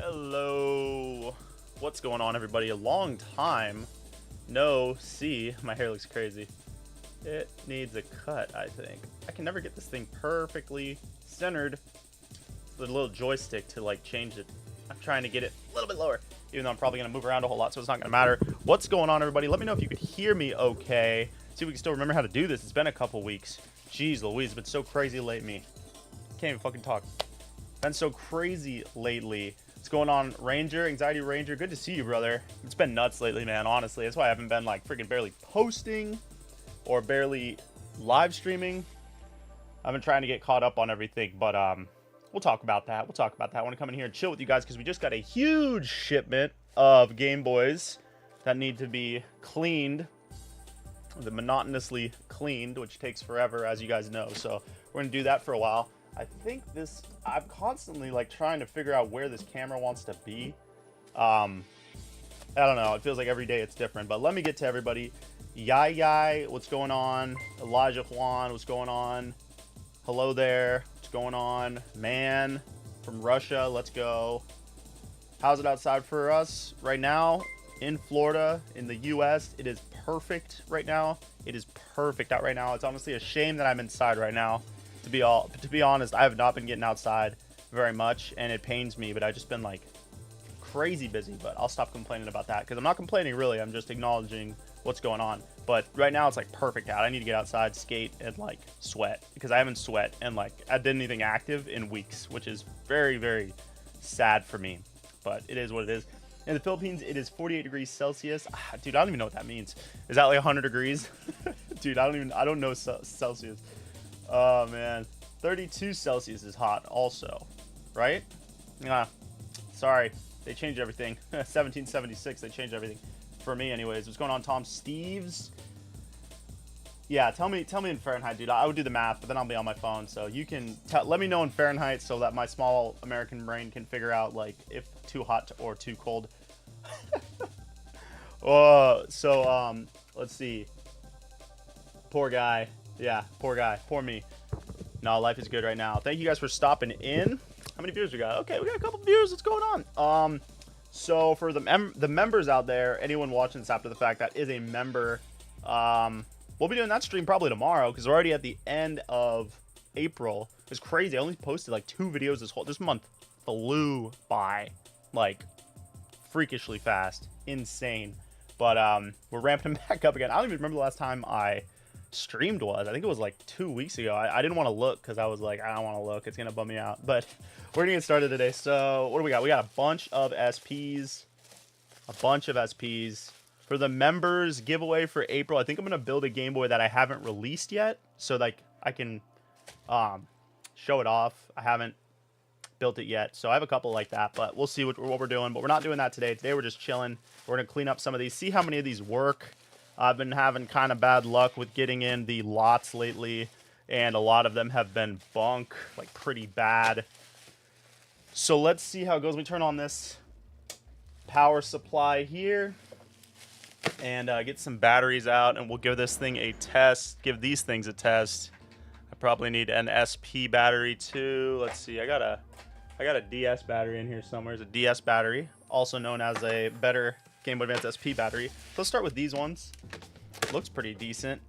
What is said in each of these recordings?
Hello. What's going on, everybody? A long time no see. My hair looks crazy. It needs a cut, I think. I can never get this thing perfectly centered. The little joystick to like change it. I'm trying to get it a little bit lower, even though I'm probably going to move around a whole lot, so it's not going to matter. What's going on, everybody? Let me know if you could hear me okay. See if we can still remember how to do this. It's been a couple weeks. Jeez Louise, it's been so crazy lately. Can't even fucking talk. Been so crazy lately. What's going on, Ranger? Anxiety Ranger, good to see you, brother. It's been nuts lately, man, honestly. That's why I haven't been like freaking barely posting or barely live streaming. I've been trying to get caught up on everything, but we'll talk about that. I want to come in here and chill with you guys because we just got a huge shipment of Gameboys that need to be cleaned, monotonously cleaned, which takes forever, as you guys know. So we're gonna do that for a while. I think this, I'm constantly like trying to figure out where this camera wants to be. I don't know, it feels like every day it's different, but let me get to everybody. Yai, what's going on? Elijah Juan, what's going on? Hello there, what's going on? Man from Russia, let's go. How's it outside for us right now? In Florida, in the US, it is perfect right now. It is perfect out right now. It's honestly a shame that I'm inside right now. To be honest, I have not been getting outside very much, and it pains me, but I've just been like crazy busy. But I'll stop complaining about that because I'm not complaining really. I'm just acknowledging what's going on. But right now it's like perfect out. I need to get outside, skate, and like sweat because I haven't sweat and like I did anything active in weeks, which is very, very sad for me. But it is what it is. In the Philippines, it is 48 degrees Celsius. Dude, I don't even know what that means. Is that like 100 degrees? Dude, I don't know Celsius. Oh man, 32 Celsius is hot also, right? Sorry, they changed everything. 1776, they changed everything for me anyways. What's going on, Tom Steves? Yeah, tell me in Fahrenheit, dude. I would do the math, but then I'll be on my phone, so you can let me know in Fahrenheit so that my small American brain can figure out like if too hot or too cold. Let's see. Poor guy. Yeah, poor guy. Poor me. No, life is good right now. Thank you guys for stopping in. How many viewers we got? Okay, we got a couple viewers. What's going on? So for the members out there, anyone watching this after the fact that is a member, we'll be doing that stream probably tomorrow because we're already at the end of April. It's crazy. I only posted like 2 videos this month. Flew by like freakishly fast. Insane. But we're ramping back up again. I don't even remember the last time I streamed was. I think it was like 2 weeks ago. I didn't want to look because I was like, I don't want to look. It's going to bum me out. But we're going to get started today. So what do we got? We got a bunch of SPs. For the members giveaway for April, I think I'm going to build a Game Boy that I haven't released yet. So like I can show it off. I haven't built it yet. So I have a couple like that. But we'll see what we're doing. But we're not doing that today. Today we're just chilling. We're going to clean up some of these. See how many of these work. I've been having kind of bad luck with getting in the lots lately, and a lot of them have been bunk, like pretty bad. So let's see how it goes. We turn on this power supply here and get some batteries out, and we'll give this thing a test. Give these things a test. I probably need an SP battery too. Let's see. I got a DS battery in here somewhere. It's a DS battery, also known as a better Game Boy Advance SP battery. So let's start with these ones. Looks pretty decent.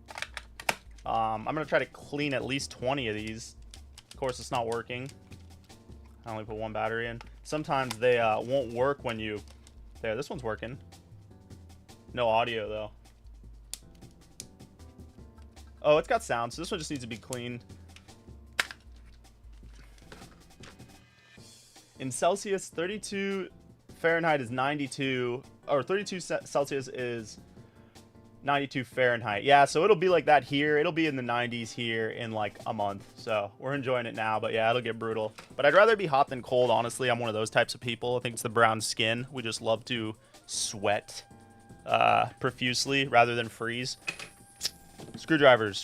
I'm gonna try to clean at least 20 of these. Of course, it's not working. I only put 1 battery in. Sometimes they won't work when you. There, this one's working. No audio though. Oh, it's got sound, so this one just needs to be cleaned. In Celsius, 32 Fahrenheit is 92. Or 32 Celsius is 92 Fahrenheit. Yeah, so it'll be like that here. It'll be in the 90s here in like a month. So we're enjoying it now, but yeah, it'll get brutal. But I'd rather be hot than cold, honestly. I'm one of those types of people. I think it's the brown skin. We just love to sweat profusely rather than freeze. Screwdrivers.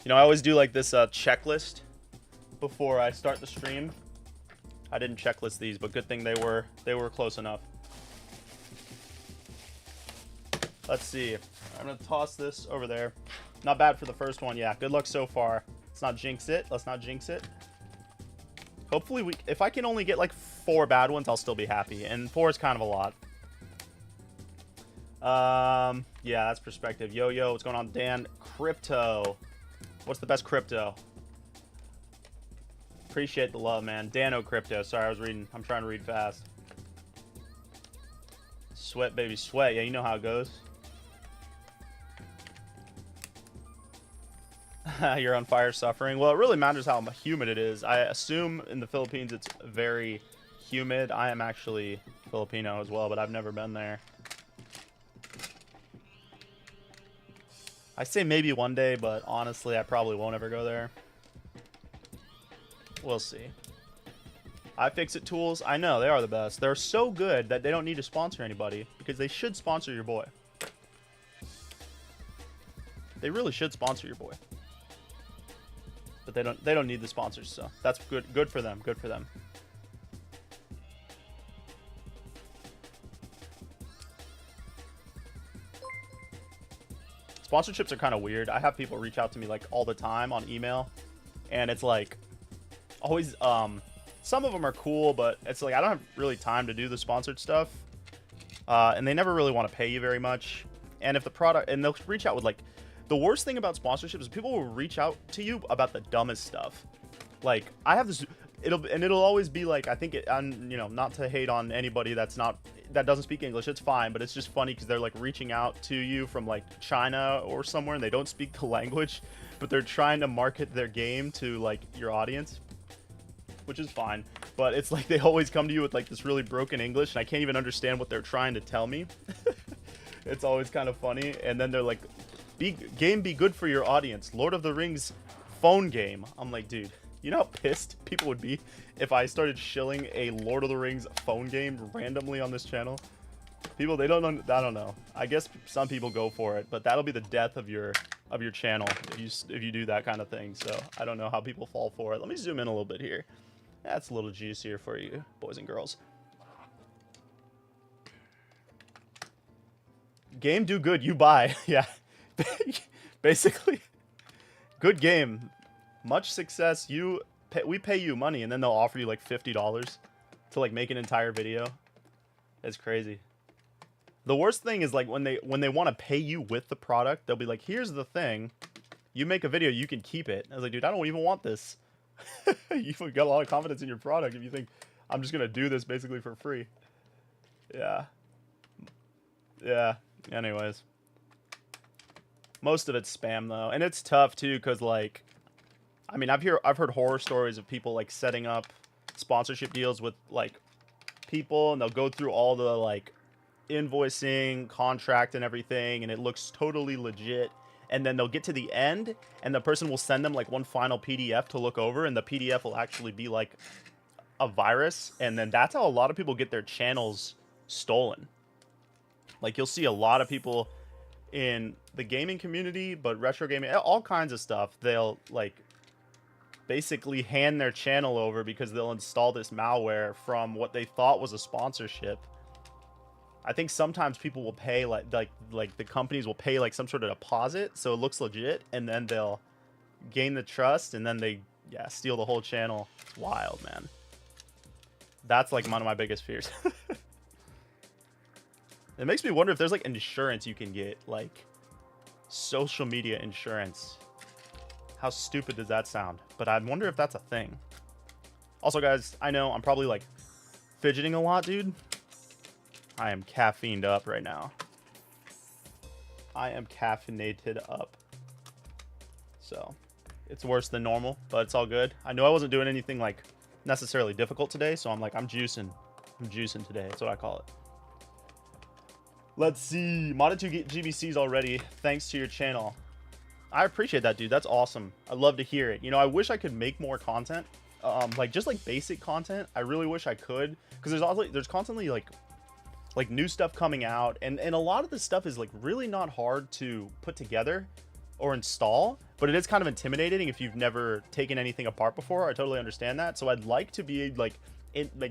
You know, I always do like this checklist before I start the stream. I didn't checklist these, but good thing they were close enough. Let's see. I'm gonna toss this over there. Not bad for the first one. Yeah, good luck so far. Let's not jinx it. Hopefully, if I can only get like 4 bad ones, I'll still be happy. And 4 is kind of a lot. Yeah, that's perspective. Yo, what's going on, Dan? Crypto. What's the best crypto? Appreciate the love, man. Dano Crypto. Sorry, I was reading. I'm trying to read fast. Sweat, baby, sweat. Yeah, you know how it goes. You're on fire, suffering. Well, it really matters how humid it is. I assume in the Philippines it's very humid. I am actually Filipino as well, but I've never been there. I say maybe one day, but honestly, I probably won't ever go there. We'll see. iFixit tools, I know, they are the best. They're so good that they don't need to sponsor anybody, because they should sponsor your boy. They really should sponsor your boy. But they don't need the sponsors, so that's good for them. Good for them. Sponsorships are kind of weird. I have people reach out to me like all the time on email, and it's like always some of them are cool, but it's like I don't have really time to do the sponsored stuff, and they never really want to pay you very much. And if the product, and they'll reach out with like, the worst thing about sponsorships is people will reach out to you about the dumbest stuff. Like I have this, it'll always be like, I think you know, not to hate on anybody that doesn't speak English, it's fine, but it's just funny because they're like reaching out to you from like China or somewhere, and they don't speak the language, but they're trying to market their game to like your audience, which is fine. But it's like they always come to you with like this really broken English, and I can't even understand what they're trying to tell me. It's always kind of funny. And then they're like, be good for your audience, Lord of the Rings phone game. I'm like, dude, you know how pissed people would be if I started shilling a Lord of the Rings phone game randomly on this channel? People, I don't know. I guess some people go for it, but that'll be the death of your channel if you do that kind of thing. So I don't know how people fall for it. Let me zoom in a little bit here. That's a little juicier for you, boys and girls. Game do good, you buy. Yeah. Basically, good game. Much success. We pay you money, and then they'll offer you like $50 to like make an entire video. It's crazy. The worst thing is like when they want to pay you with the product, they'll be like, here's the thing, you make a video, you can keep it. I was like, dude, I don't even want this. You've got a lot of confidence in your product if you think I'm just gonna do this basically for free. Yeah. Anyways, most of it's spam though, and it's tough too, because like, I mean, I've heard horror stories of people like setting up sponsorship deals with like people, and they'll go through all the like invoicing, contract, and everything, and it looks totally legit. And then they'll get to the end, and the person will send them like one final PDF to look over, and the PDF will actually be like a virus, and then that's how a lot of people get their channels stolen. Like you'll see a lot of people in the gaming community, but retro gaming, all kinds of stuff, they'll like basically hand their channel over because they'll install this malware from what they thought was a sponsorship. I think sometimes people will pay like the companies will pay like some sort of deposit so it looks legit, and then they'll gain the trust, and then they steal the whole channel. It's wild, man. That's like one of my biggest fears. It makes me wonder if there's like insurance you can get, like social media insurance. How stupid does that sound? But I wonder if that's a thing. Also, guys, I know I'm probably like fidgeting a lot, dude. I am caffeined up right now. I am caffeinated up. So, it's worse than normal, but it's all good. I know I wasn't doing anything like necessarily difficult today, so I'm like, I'm juicing. I'm juicing today. That's what I call it. Let's see. Modded 2 GBCs already. Thanks to your channel. I appreciate that, dude. That's awesome. I love to hear it. You know, I wish I could make more content. Like just like basic content. I really wish I could, because there's constantly like new stuff coming out, and a lot of this stuff is like really not hard to put together or install, but it is kind of intimidating if you've never taken anything apart before. I totally understand that. So I'd like to be like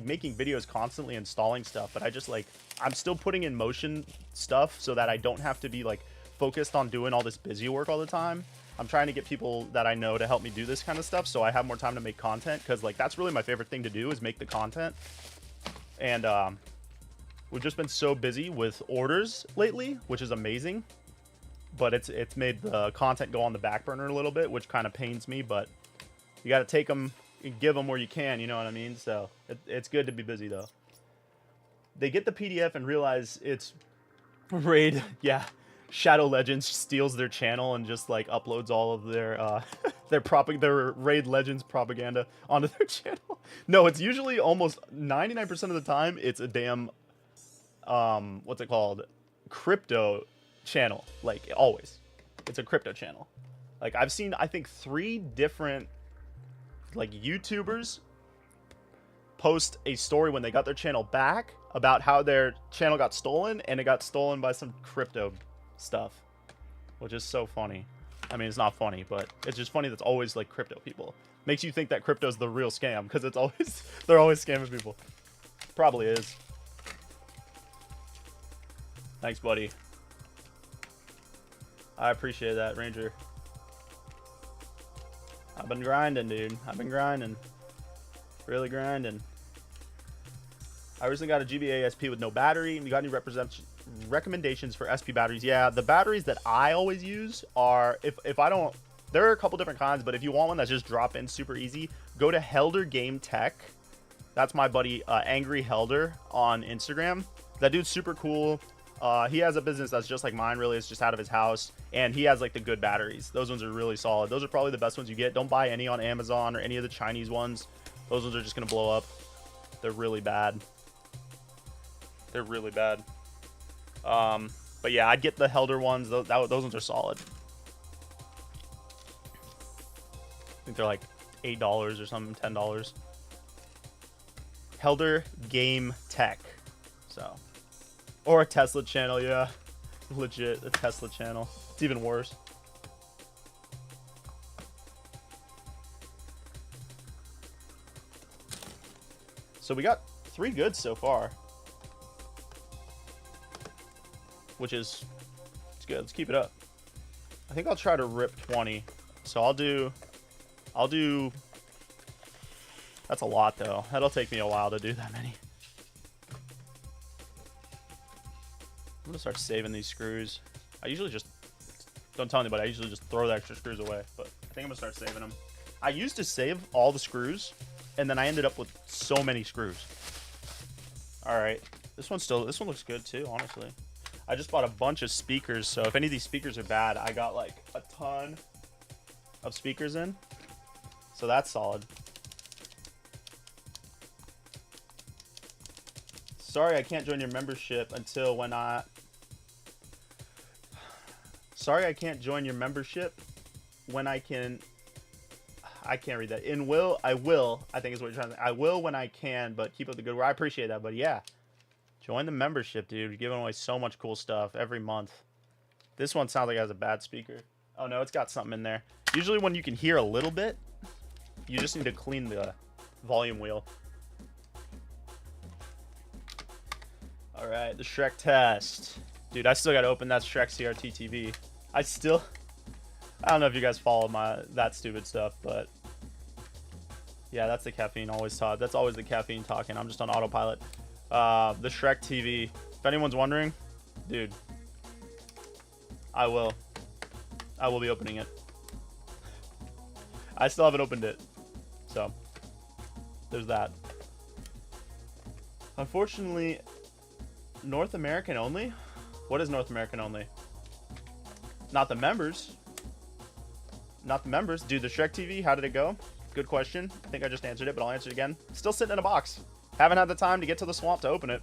making videos constantly installing stuff, but I just like, I'm still putting in motion stuff so that I don't have to be like focused on doing all this busy work all the time. I'm trying to get people that I know to help me do this kind of stuff, so I have more time to make content, because like that's really my favorite thing to do is make the content. And we've just been so busy with orders lately, which is amazing, but it's made the content go on the back burner a little bit, which kind of pains me. But you got to take them and give them where you can, you know what I mean? So it's good to be busy though. They get the PDF and realize it's raid. Yeah. Shadow Legends steals their channel and just like uploads all of their their Raid Legends propaganda onto their channel. No, it's usually almost 99% of the time it's a damn what's it called? Crypto channel. Like always. It's a crypto channel. Like I've seen I think 3 different like YouTubers post a story when they got their channel back about how their channel got stolen, and it got stolen by some crypto stuff, which is so funny. I mean, it's not funny, but it's just funny that's always like crypto people. Makes you think that crypto's the real scam, because it's always they're always scamming people. Probably is. Thanks, buddy. I appreciate that, Ranger. I've been grinding, dude. I've been grinding. Really grinding. I recently got a GBA SP with no battery. You got any recommendations for SP batteries? Yeah, the batteries that I always use are, if I don't, there are a couple different kinds, but if you want one that's just drop in super easy, go to Helder Game Tech. That's my buddy Angry Helder on Instagram. That dude's super cool. He has a business that's just like mine, really. It's just out of his house, and he has like the good batteries. Those ones are really solid. Those are probably the best ones you get. Don't buy any on Amazon or any of the Chinese ones. Those ones are just gonna blow up. They're really bad. They're really bad. But yeah, I'd get the Helder ones. Those ones are solid. I think they're like $8 or something, $10. Helder Game Tech. So, or a Tesla channel, yeah. Legit, a Tesla channel. It's even worse. So we got 3 goods so far, which is, it's good. Let's keep it up. I think I'll try to rip 20. So I'll do, that's a lot though. That'll take me a while to do that many. I'm gonna start saving these screws. I usually just, don't tell anybody, I usually just throw the extra screws away, but I think I'm gonna start saving them. I used to save all the screws, and then I ended up with so many screws. All right, this one looks good too, honestly. I just bought a bunch of speakers, so if any of these speakers are bad, I got like a ton of speakers in, so that's solid. Sorry I can't join your membership until when I... Sorry I can't join your membership when I can... I can't read that. I will, I think is what you're trying to say. I will when I can, but keep up the good work. I appreciate that, but yeah. Join the membership, dude. You're giving away so much cool stuff every month. This one sounds like it has a bad speaker. Oh no, it's got something in there. Usually when you can hear a little bit, you just need to clean the volume wheel. Alright, the Shrek test. Dude, I still gotta open that Shrek CRT TV. I don't know if you guys follow that stupid stuff, but yeah, that's the caffeine always taught. That's always the caffeine talking. I'm just on autopilot. The Shrek TV. If anyone's wondering, dude, I will be opening it. I still haven't opened it, so there's that. Unfortunately, North American only? What is North American only? Not the members. Not the members. Dude, the Shrek TV, how did it go? Good question. I think I just answered it, but I'll answer it again. Still sitting in a box. Haven't had the time to get to the swamp to open it.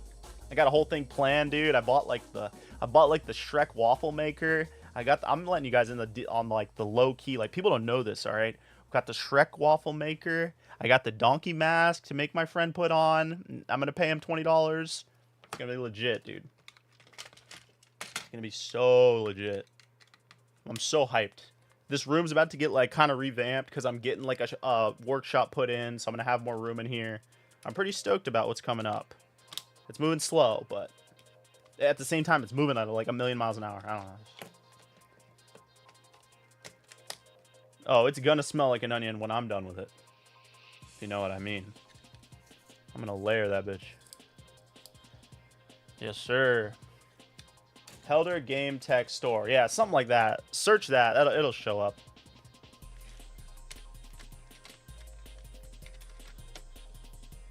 I got a whole thing planned, dude. I bought like the Shrek waffle maker. I'm letting you guys in on like the low key. Like, people don't know this, all right? Got the Shrek waffle maker. I got the donkey mask to make my friend put on. I'm gonna pay him $20. It's gonna be legit, dude. It's gonna be so legit. I'm so hyped. This room's about to get like kind of revamped because I'm getting like a workshop put in, so I'm gonna have more room in here. I'm pretty stoked about what's coming up. It's moving slow, but at the same time, it's moving at like 1,000,000 miles an hour. I don't know. Oh, it's gonna smell like an onion when I'm done with it. If you know what I mean. I'm gonna layer that bitch. Yes, sir. Helder Game Tech Store. Yeah, something like that. Search that. It'll show up.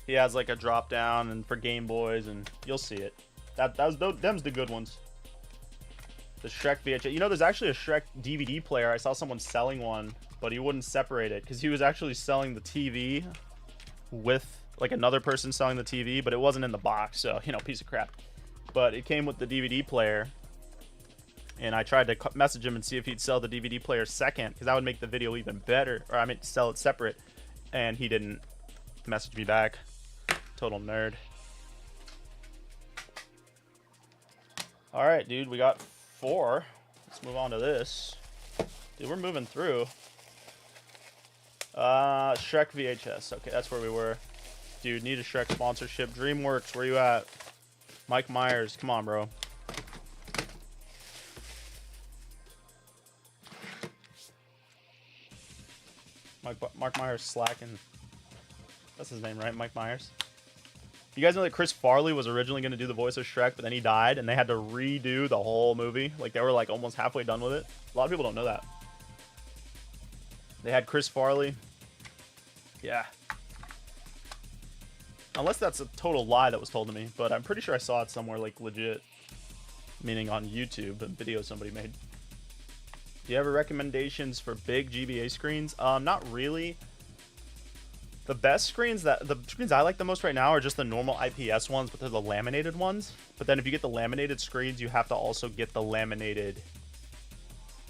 He has like a drop down and for Gameboys, and you'll see it. Them's the good ones. The Shrek VHS. You know, there's actually a Shrek DVD player. I saw someone selling one, but he wouldn't separate it because he was actually selling the TV with like another person selling the TV, but it wasn't in the box, so you know, piece of crap. But it came with the DVD player, and I tried to message him and see if he'd sell the DVD player second, because that would make the video even better. Or I meant to sell it separate, and he didn't message me back. Total nerd. All right, dude, we got 4. Let's move on to this. Dude, we're moving through. Shrek VHS. Okay, that's where we were. Dude, need a Shrek sponsorship. DreamWorks, where you at? Mike Myers, come on, bro. Mark Myers slacking. That's his name, right? Mike Myers. You guys know that Chris Farley was originally going to do the voice of Shrek, but then he died, and they had to redo the whole movie. Like, they were, like, almost halfway done with it. A lot of people don't know that. They had Chris Farley. Yeah. Unless that's a total lie that was told to me, but I'm pretty sure I saw it somewhere, like, legit. Meaning on YouTube, a video somebody made. Do you have recommendations for big GBA screens? Not really. The best screens, the screens I like the most right now are just the normal IPS ones, but they're the laminated ones. But then if you get the laminated screens, you have to also get the laminated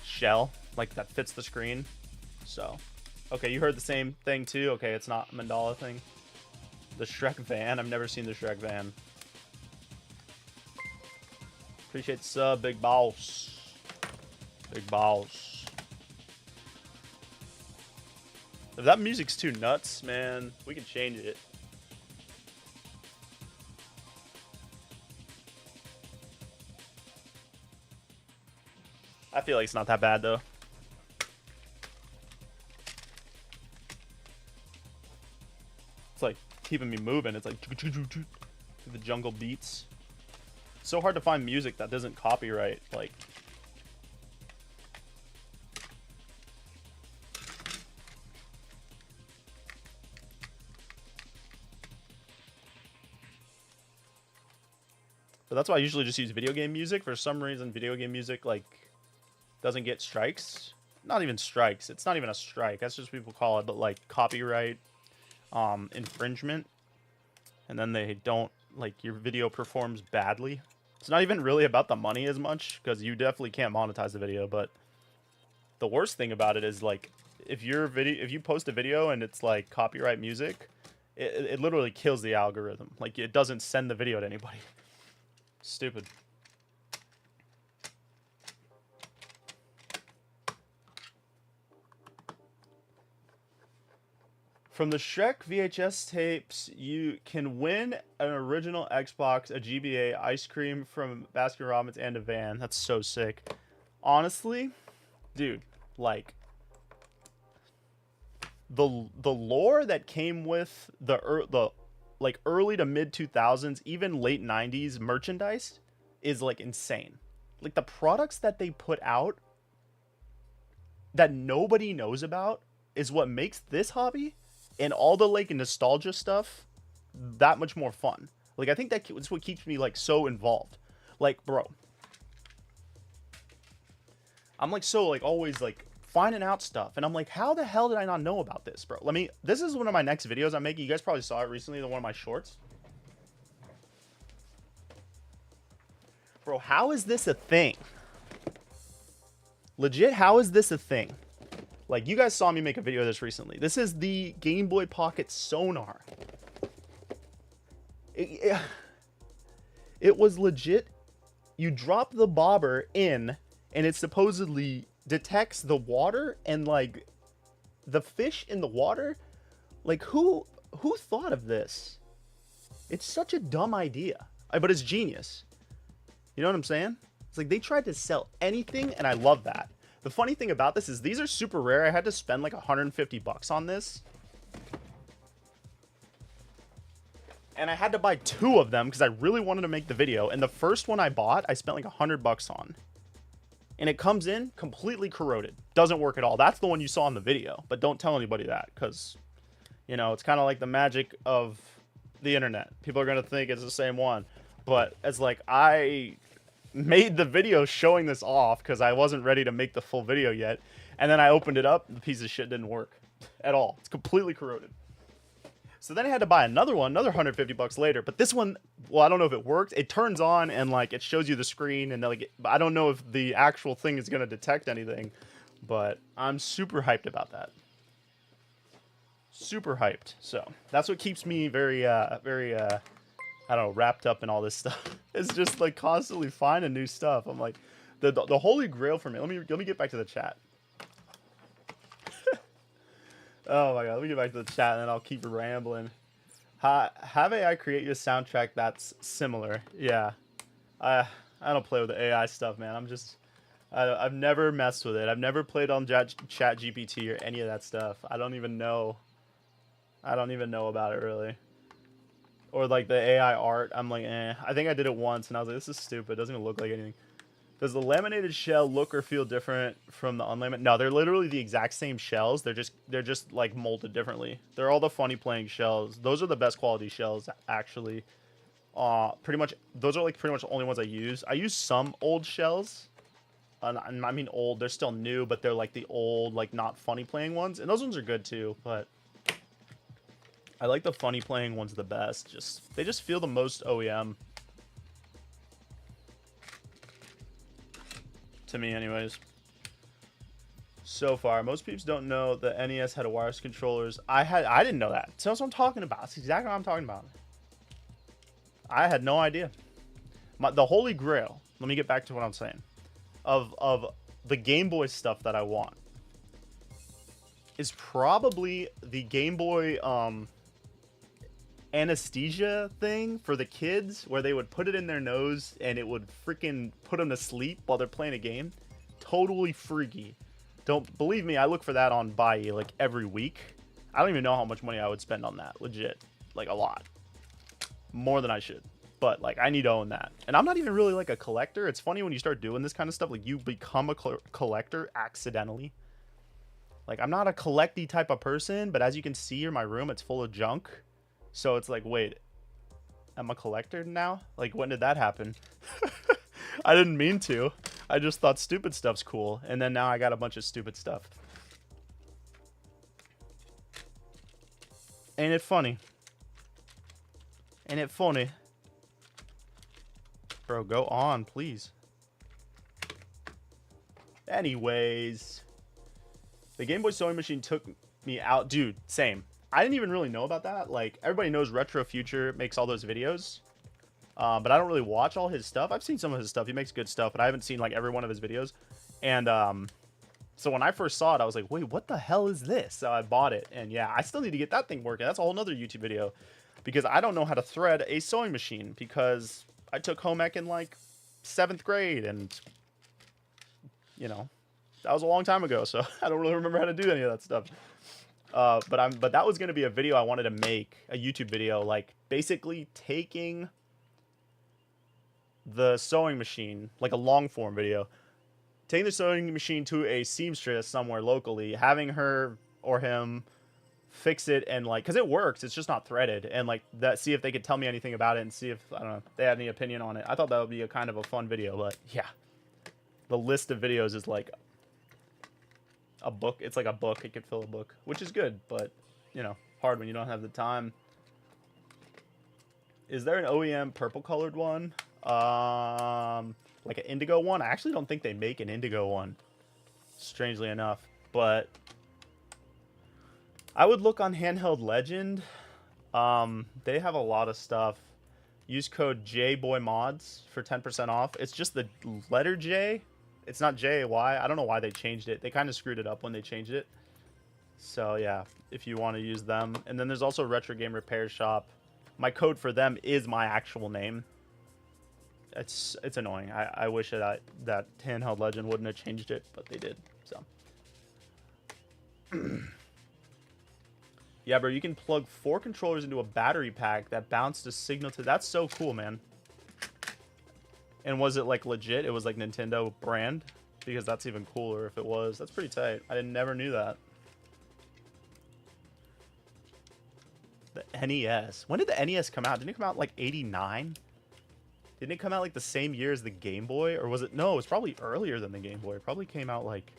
shell, like that fits the screen. So, okay, you heard the same thing too. Okay, it's not a mandala thing. The Shrek van. I've never seen the Shrek van. Appreciate the sub, big boss. Big boss. If that music's too nuts, man, we can change it. I feel like it's not that bad, though. It's like keeping me moving. It's like the jungle beats. It's so hard to find music that doesn't copyright, like... But that's why I usually just use video game music. For some reason, video game music, like, doesn't get strikes. Not even strikes. It's not even a strike. That's just what people call it. But, like, copyright infringement. And then they don't, like, your video performs badly. It's not even really about the money as much, because you definitely can't monetize the video. But the worst thing about it is, like, if you post a video and it's, like, copyright music, it literally kills the algorithm. Like, it doesn't send the video to anybody. Stupid. From the Shrek VHS tapes, you can win an original Xbox, a GBA, ice cream from Baskin Robbins, and a van. That's so sick. Honestly, dude, like, the lore that came with the like early to mid 2000s, even late 90s merchandise is like insane. Like the products that they put out that nobody knows about is what makes this hobby and all the like nostalgia stuff that much more fun. Like I think that's what keeps me like so involved. Like, bro, I'm like so like always like finding out stuff, and I'm like, how the hell did I not know about this, bro? This is one of my next videos I'm making. You guys probably saw it recently, one of my shorts. Bro, how is this a thing? Legit, how is this a thing? Like, you guys saw me make a video of this recently. This is the Game Boy Pocket Sonar. It was legit. You drop the bobber in, and it supposedly detects the water and like the fish in the water. Like who thought of this? It's such a dumb idea, but it's genius. You know what I'm saying? It's like they tried to sell anything, and I love that. The funny thing about this is these are super rare. I had to spend like 150 bucks on this. And I had to buy 2 of them because I really wanted to make the video. And the first one I bought, I spent like 100 bucks on. And it comes in completely corroded. Doesn't work at all. That's the one you saw in the video. But don't tell anybody that because, you know, it's kind of like the magic of the internet. People are going to think it's the same one. But it's like I made the video showing this off because I wasn't ready to make the full video yet. And then I opened it up. The piece of shit didn't work at all. It's completely corroded. So then I had to buy another one, another 150 bucks later. But this one, well, I don't know if it works. It turns on and like it shows you the screen and like I don't know if the actual thing is going to detect anything, but I'm super hyped about that. Super hyped. So that's what keeps me very I don't know, wrapped up in all this stuff. It's just like constantly finding new stuff. I'm like the holy grail for me. Let me get back to the chat. Oh my god, let me get back to the chat and then I'll keep rambling. Have AI create you a soundtrack that's similar. Yeah. I don't play with the AI stuff, man. I've never messed with it. I've never played on Chat GPT or any of that stuff. I don't even know about it really. Or like the AI art, I'm like, eh. I think I did it once and I was like, this is stupid. It doesn't even look like anything. Does the laminated shell look or feel different from the unlaminated? No, they're literally the exact same shells. They're just like molded differently. They're all the funny playing shells. Those are the best quality shells, actually. Pretty much those are like pretty much the only ones I use. I use some old shells. I mean old. They're still new, but they're like the old, like not funny playing ones, and those ones are good too. But I like the funny playing ones the best. They just feel the most OEM. To me anyways. So far, most peeps don't know the NES had a wireless controllers. I didn't know that. So that's what I'm talking about. That's exactly what I'm talking about. I had no idea. The holy grail, let me get back to what I'm saying, of the Game Boy stuff that I want is probably the Game Boy anesthesia thing for the kids where they would put it in their nose and it would freaking put them to sleep while they're playing a game. Totally freaky. Don't believe me, I look for that on Buy like every week. I don't even know how much money I would spend on that. Legit. Like a lot. More than I should. But like I need to own that. And I'm not even really like a collector. It's funny when you start doing this kind of stuff, like you become a collector accidentally. Like I'm not a collecty type of person, but as you can see in my room, it's full of junk. So it's like, wait, I'm a collector now? Like, when did that happen? I didn't mean to. I just thought stupid stuff's cool. And then now I got a bunch of stupid stuff. Ain't it funny? Ain't it funny? Bro, go on, please. Anyways. The Game Boy sewing machine took me out. Dude, same. I didn't even really know about that. Like, everybody knows Retro Future makes all those videos. But I don't really watch all his stuff. I've seen some of his stuff. He makes good stuff, but I haven't seen, like, every one of his videos. And, so when I first saw it, I was like, wait, what the hell is this? So I bought it. And, yeah, I still need to get that thing working. That's a whole nother YouTube video. Because I don't know how to thread a sewing machine. Because I took home ec in, like, 7th grade. And, you know, that was a long time ago. So I don't really remember how to do any of that stuff. But that was going to be a video I wanted to make, a YouTube video, like basically taking the sewing machine, like a long form video, taking the sewing machine to a seamstress somewhere locally, having her or him fix it and like, cause it works, it's just not threaded, and like that, see if they could tell me anything about it and see if, I don't know, they had any opinion on it. I thought that would be a kind of a fun video, but yeah, the list of videos is like a book. It's like a book. It could fill a book, which is good, but you know, hard when you don't have the time. Is there an OEM purple colored one? Like an indigo one? I actually don't think they make an indigo one, strangely enough, but I would look on Handheld Legend. They have a lot of stuff. Use code JBoyMods for 10% off. It's just the letter J. It's not J-A-Y. I don't know why they changed it. They kind of screwed it up when they changed it. So, yeah, if you want to use them. And then there's also Retro Game Repair Shop. My code for them is my actual name. It's annoying. I wish that Handheld Legend wouldn't have changed it, but they did. So. Yeah, bro, you can plug 4 controllers into a battery pack that bounced a signal to... That's so cool, man. And was it, like, legit? It was, like, Nintendo brand? Because that's even cooler if it was. That's pretty tight. I never knew that. The NES. When did the NES come out? Didn't it come out, like, 89? Didn't it come out, like, the same year as the Game Boy? Or was it... No, it was probably earlier than the Game Boy. It probably came out, like,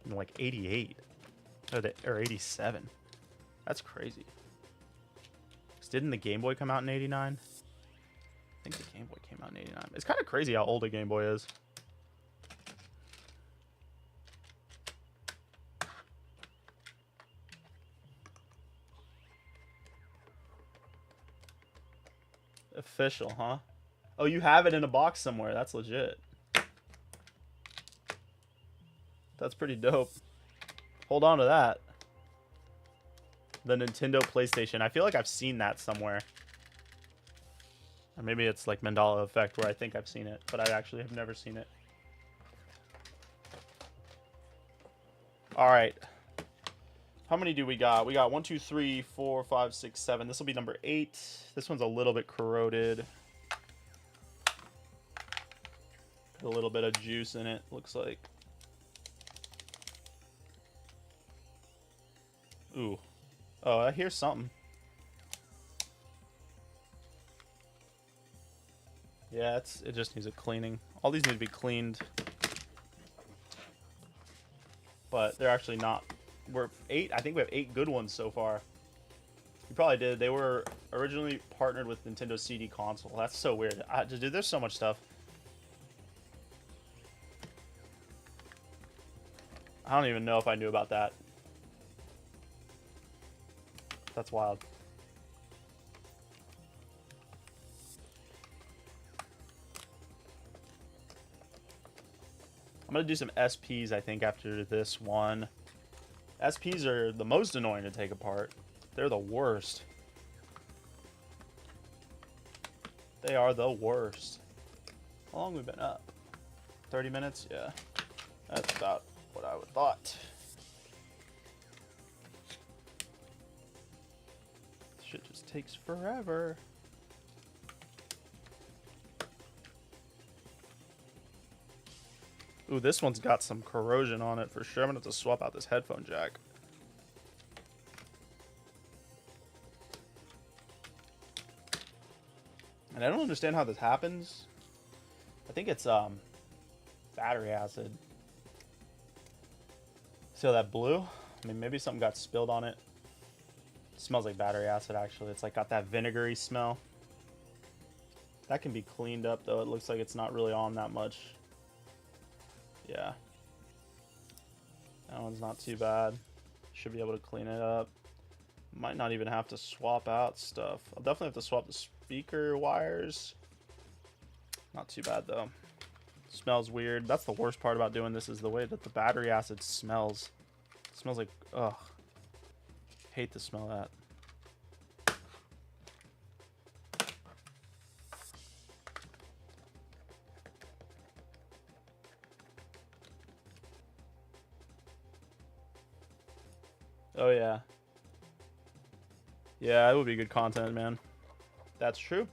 in, like, 88. Or 87. That's crazy. Didn't the Game Boy come out in 89? I think the Game Boy came out in 89. It's kind of crazy how old a Game Boy is. Official, huh? Oh, you have it in a box somewhere. That's legit. That's pretty dope. Hold on to that. The Nintendo PlayStation. I feel like I've seen that somewhere. Or maybe it's like Mandela Effect where I think I've seen it, but I actually have never seen it. Alright. How many do we got? We got 1, 2, 3, 4, 5, 6, 7. This will be number 8. This one's a little bit corroded. Put a little bit of juice in it, looks like. Ooh. Oh, I hear something. Yeah, it just needs a cleaning. All these need to be cleaned. But they're actually not. We're 8. I think we have 8 good ones so far. You probably did. They were originally partnered with Nintendo CD console. That's so weird. Dude, there's so much stuff. I don't even know if I knew about that. That's wild. I'm going to do some SPs, I think, after this one. SPs are the most annoying to take apart. They're the worst. They are the worst. How long have we been up? 30 minutes? Yeah. That's about what I would thought. Shit just takes forever. Ooh, this one's got some corrosion on it for sure. I'm gonna have to swap out this headphone jack. And I don't understand how this happens. I think it's battery acid. See how that blue? I mean, maybe something got spilled on it. It smells like battery acid, actually. It's like got that vinegary smell. That can be cleaned up, though. It looks like it's not really on that much. Yeah. That one's not too bad. Should be able to clean it up. Might not even have to swap out stuff. I'll definitely have to swap the speaker wires. Not too bad, though. Smells weird. That's the worst part about doing this, is the way that the battery acid smells. It smells like, ugh. Hate to smell that. Oh, yeah. Yeah, it would be good content, man. That's true.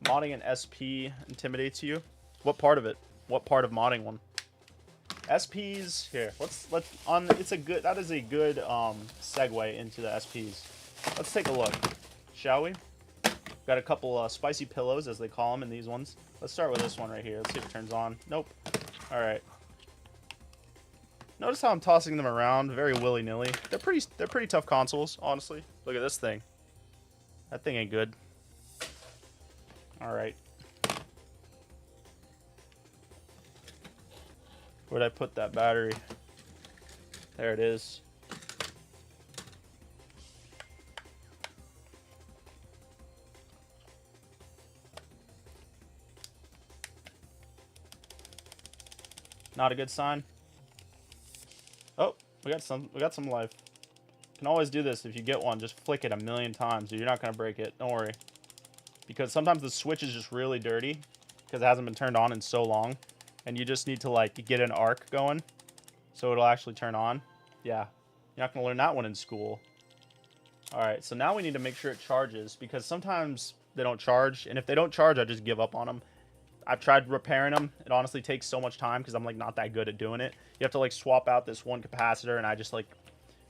Modding an SP intimidates you? What part of it? What part of modding one? SPs here. That is a good segue into the SPs. Let's take a look, shall we? Got a couple spicy pillows, as they call them in these ones. Let's start with this one right here. Let's see if it turns on. Nope. All right. Notice how I'm tossing them around very willy-nilly. They're pretty tough consoles, honestly. Look at this thing. That thing ain't good. All right. Where'd I put that battery? There it is. Not a good sign. Oh, we got some life. You can always do this if you get one. Just flick it a million times. You're not gonna break it. Don't worry. Because sometimes the switch is just really dirty because it hasn't been turned on in so long. and you just need to like get an arc going so it'll actually turn on. Yeah, you're not gonna learn that one in school. All right, so now we need to make sure it charges, because sometimes they don't charge, and if they don't charge, I just give up on them. I've tried repairing them. It honestly takes so much time because I'm like not that good at doing it. You have to like swap out this one capacitor, and I just like,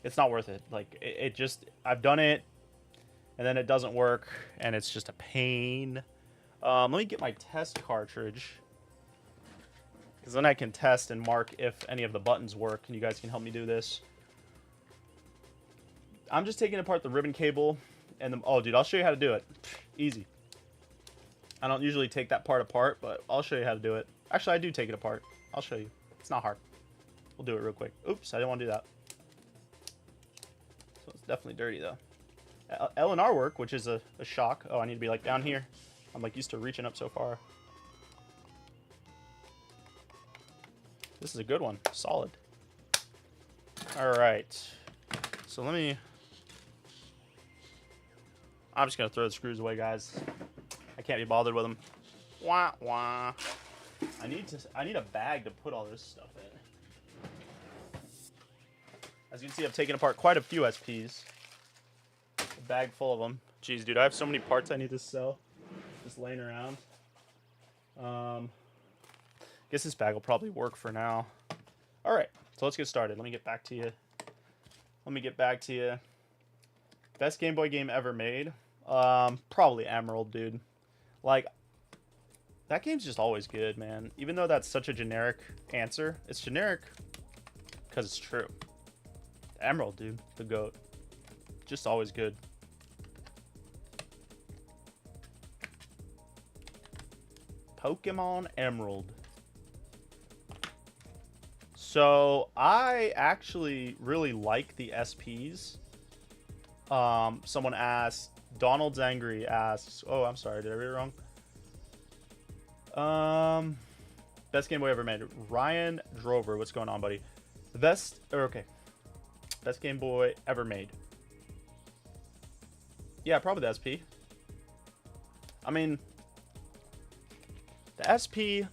it's not worth it. Like it just, I've done it and then it doesn't work and it's just a pain. Let me get my test cartridge, because then I can test and mark if any of the buttons work, and you guys can help me do this. I'm just taking apart the ribbon cable and the, oh dude, I'll show you how to do it. Easy. I don't usually take that part apart, but I'll show you how to do it. Actually, I do take it apart. I'll show you. It's not hard. We'll do it real quick. Oops, I didn't want to do that. So it's definitely dirty, though. L&R work, which is a shock. Oh, I need to be, like, down here. I'm, like, used to reaching up so far. This is a good one. Solid. All right. So let me... I'm just going to throw the screws away, guys. I can't be bothered with them. Wah, wah. I need a bag to put all this stuff in. As you can see, I've taken apart quite a few SPs. A bag full of them. Jeez, dude, I have so many parts I need to sell. Just laying around. Guess this bag will probably work for now. All right, so let's get started. Let me get back to you. Best Game Boy game ever made? Probably Emerald, dude. Like, that game's just always good, man. Even though that's such a generic answer, it's generic because it's true. Emerald, dude, the GOAT. Just always good. Pokemon Emerald. So, I actually really like the SPs. Someone asked, Donald's Angry asks, oh, I'm sorry, did I read it wrong? Best Game Boy ever made. Ryan Drover, what's going on, buddy? The best, okay. Best Game Boy ever made. Yeah, probably the SP. I mean, the SP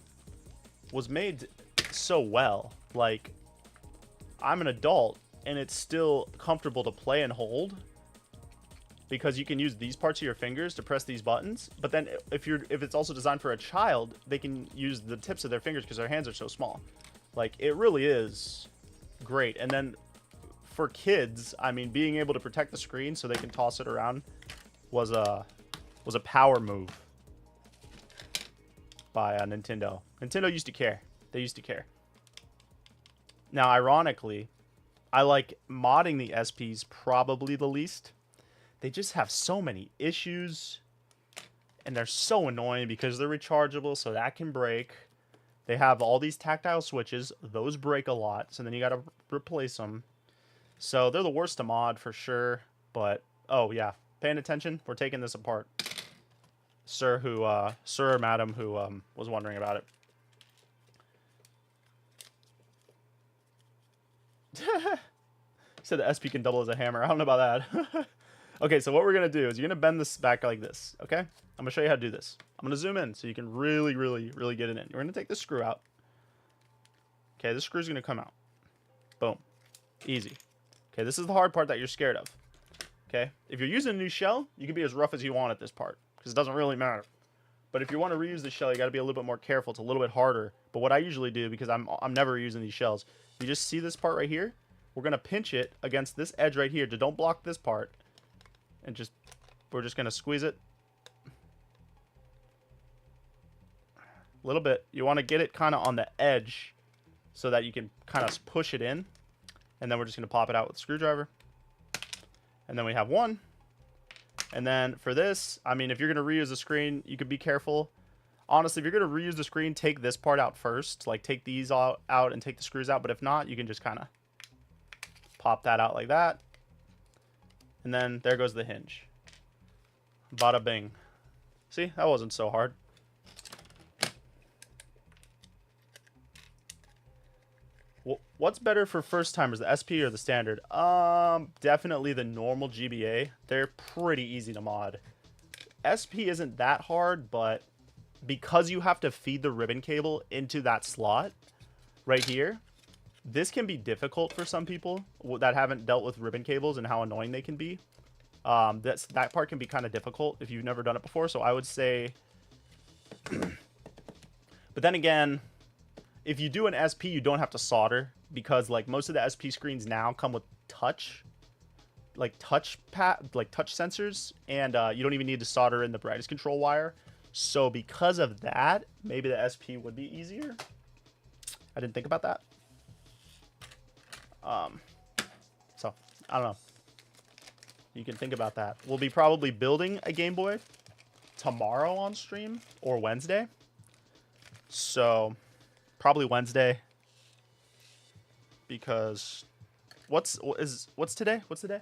was made so well. Like, I'm an adult, and it's still comfortable to play and hold, because you can use these parts of your fingers to press these buttons. But then if it's also designed for a child, they can use the tips of their fingers because their hands are so small. Like, it really is great. And then for kids, I mean, being able to protect the screen so they can toss it around was a power move by Nintendo. Nintendo used to care. They used to care. Now, ironically, I like modding the SPs probably the least. They just have so many issues, and they're so annoying because they're rechargeable, so that can break. They have all these tactile switches. Those break a lot, so then you got to replace them. So they're the worst to mod for sure, but, oh yeah, paying attention, we're taking this apart. Sir or madam who was wondering about it. Said the SP can double as a hammer. I don't know about that. Okay, so what we're going to do is you're going to bend this back like this, okay? I'm going to show you how to do this. I'm going to zoom in so you can really, really, really get it in. We're going to take this screw out. Okay, this screw's going to come out. Boom. Easy. Okay, this is the hard part that you're scared of. Okay? If you're using a new shell, you can be as rough as you want at this part, because it doesn't really matter. But if you want to reuse the shell, you got to be a little bit more careful. It's a little bit harder. But what I usually do, because I'm never using these shells, you just see this part right here? We're going to pinch it against this edge right here. Don't block this part. And we're just going to squeeze it. A little bit. You want to get it kind of on the edge so that you can kind of push it in. And then we're just going to pop it out with a screwdriver. And then we have one. And then for this, I mean, if you're going to reuse the screen, you could be careful. Honestly, if you're going to reuse the screen, take this part out first. Like, take these all out and take the screws out. But if not, you can just kind of pop that out like that. And then there goes the hinge. Bada bing. See, that wasn't so hard. What's better for first timers, the SP or the standard? Definitely the normal GBA. They're pretty easy to mod. SP isn't that hard, but because you have to feed the ribbon cable into that slot right here, this can be difficult for some people that haven't dealt with ribbon cables and how annoying they can be. That part can be kind of difficult if you've never done it before. So I would say, but then again, if you do an SP, you don't have to solder, because like most of the SP screens now come with touch sensors, and you don't even need to solder in the brightness control wire. So because of that, maybe the SP would be easier. I didn't think about that. So I don't know. You can think about that. We'll be probably building a Game Boy tomorrow on stream or Wednesday. So probably Wednesday, because what's today? What's the day?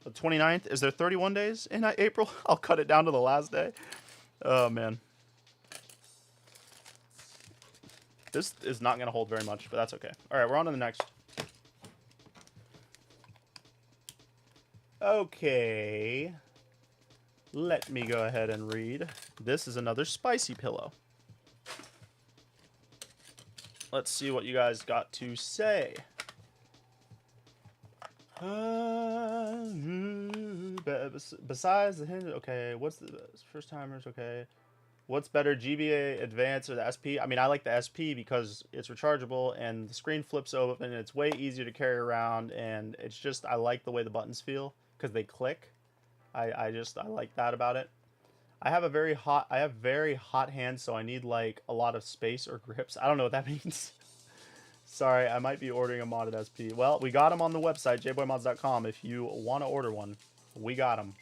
The 29th. Is there 31 days in April? I'll cut it down to the last day. Oh man. This is not going to hold very much, but that's okay. All right, we're on to the next. Okay. Let me go ahead and read. This is another spicy pillow. Let's see what you guys got to say. Besides the hinge, okay. What's the first timers? Okay. What's better, GBA Advance or the SP? I mean, I like the SP because it's rechargeable and the screen flips open and it's way easier to carry around, and it's just, I like the way the buttons feel because they click. I like that about it. I have very hot hands, so I need like a lot of space or grips. I don't know what that means. Sorry, I might be ordering a modded SP. Well, we got them on the website, jboymods.com. If you want to order one, we got them.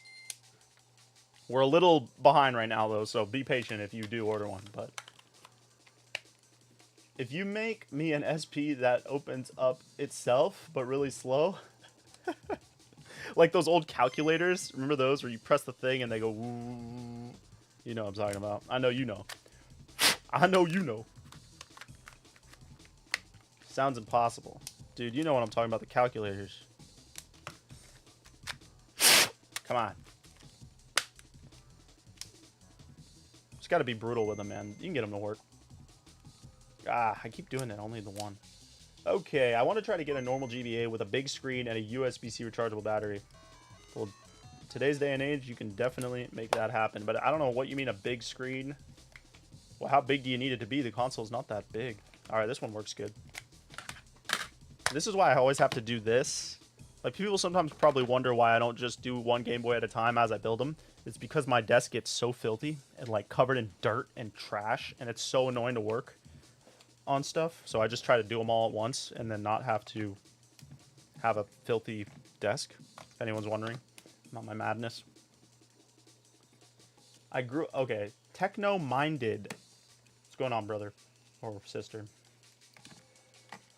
We're a little behind right now, though, so be patient if you do order one. But if you make me an SP that opens up itself, but really slow, like those old calculators, remember those where you press the thing and they go, woo, you know what I'm talking about. I know you know. I know you know. Sounds impossible. Dude, you know what I'm talking about, the calculators. Come on. Just gotta be brutal with them, man. You can get them to work. Ah, I keep doing that, only the one. Okay, I want to try to get a normal GBA with a big screen and a USB-C rechargeable battery. Well, today's day and age, you can definitely make that happen. But I don't know what you mean, a big screen. Well, how big do you need it to be? The console's not that big. Alright, this one works good. This is why I always have to do this. Like, people sometimes probably wonder why I don't just do one Game Boy at a time as I build them. It's because my desk gets so filthy and, like, covered in dirt and trash, and it's so annoying to work on stuff. So I just try to do them all at once and then not have to have a filthy desk, if anyone's wondering. Not my madness. Okay, techno-minded. What's going on, brother? Or sister?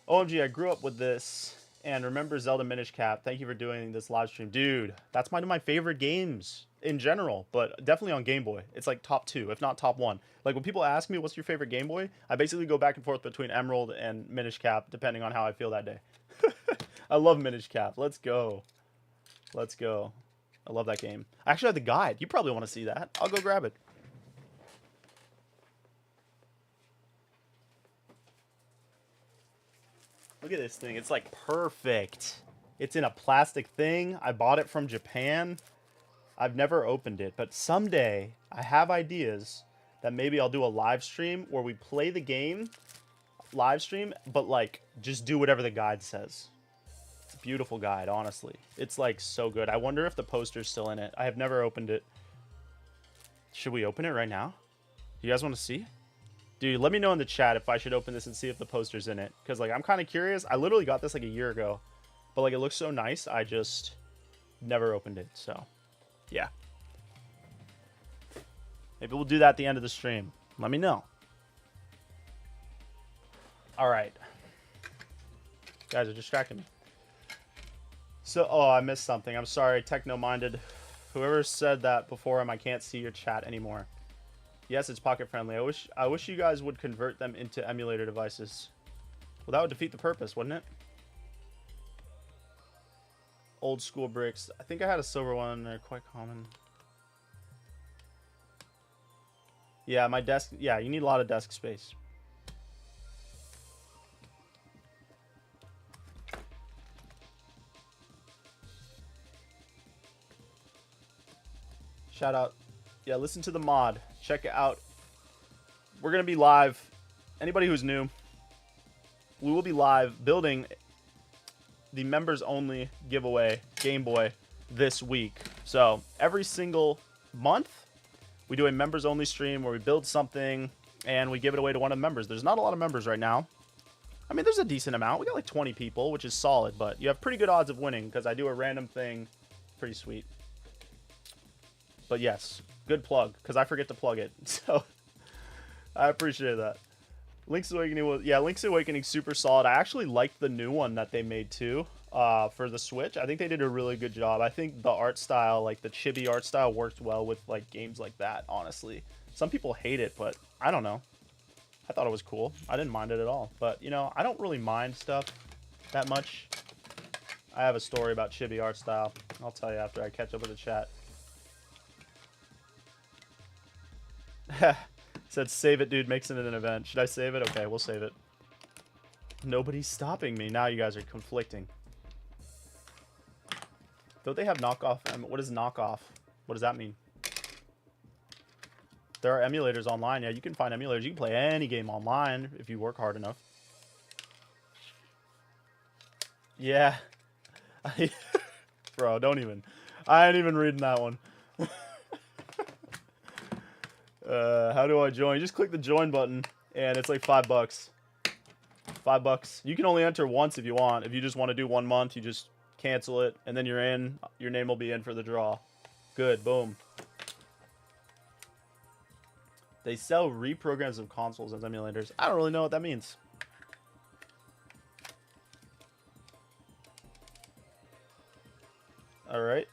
OMG, I grew up with this and remember Zelda Minish Cap. Thank you for doing this live stream. Dude, that's one of my favorite games in general, but definitely on Game Boy. It's like top 2, if not top 1. Like, when people ask me what's your favorite Game Boy, I basically go back and forth between Emerald and Minish Cap, depending on how I feel that day. I love Minish Cap. Let's go. Let's go. I love that game. I actually have the guide. You probably want to see that. I'll go grab it. Look at this thing. It's like perfect. It's in a plastic thing. I bought it from Japan. I've never opened it, but someday I have ideas that maybe I'll do a live stream where we play the game live stream, but like just do whatever the guide says. It's a beautiful guide, honestly. It's like so good. I wonder if the poster's still in it. I have never opened it. Should we open it right now? You guys want to see? Dude, let me know in the chat if I should open this and see if the poster's in it. Because, like, I'm kind of curious. I literally got this, like, a year ago. But, like, it looks so nice. I just never opened it. So, yeah. Maybe we'll do that at the end of the stream. Let me know. All right. Guys are distracting me. So, oh, I missed something. I'm sorry, techno-minded. Whoever said that before him, I can't see your chat anymore. Yes, it's pocket friendly. I wish you guys would convert them into emulator devices. Well, that would defeat the purpose, wouldn't it? Old school bricks. I think I had a silver one. They're quite common. Yeah, my desk. Yeah, you need a lot of desk space. Shout out. Yeah, listen to the mod. Check it out. We're going to be live. Anybody who's new, we will be live building the members only giveaway Game Boy this week. So every single month, we do a members only stream where we build something and we give it away to one of the members. There's not a lot of members right now. I mean, there's a decent amount. We got like 20 people, which is solid, but you have pretty good odds of winning because I do a random thing. Pretty sweet. But yes, good plug because I forget to plug it. So I appreciate that. Link's Awakening was, yeah, Link's Awakening super solid. I actually liked the new one that they made too for the Switch. I think they did a really good job. I think the art style, like the chibi art style, worked well with like games like that, honestly. Some people hate it, but I don't know. I thought it was cool. I didn't mind it at all. But, you know, I don't really mind stuff that much. I have a story about chibi art style. I'll tell you after I catch up with the chat. Said save it, dude. Makes it an event. Should I save it? Okay, we'll save it. Nobody's stopping me. Now you guys are conflicting. Don't they have knockoff? What is knockoff? What does that mean? There are emulators online. Yeah, you can find emulators. You can play any game online if you work hard enough. Yeah. Bro, don't even. I ain't even reading that one. How do I join? Just click the join button, and it's like $5. $5. You can only enter once if you want. If you just want to do 1 month, you just cancel it, and then you're in. Your name will be in for the draw. Good. Boom. They sell reprograms of consoles as emulators. I don't really know what that means. All right.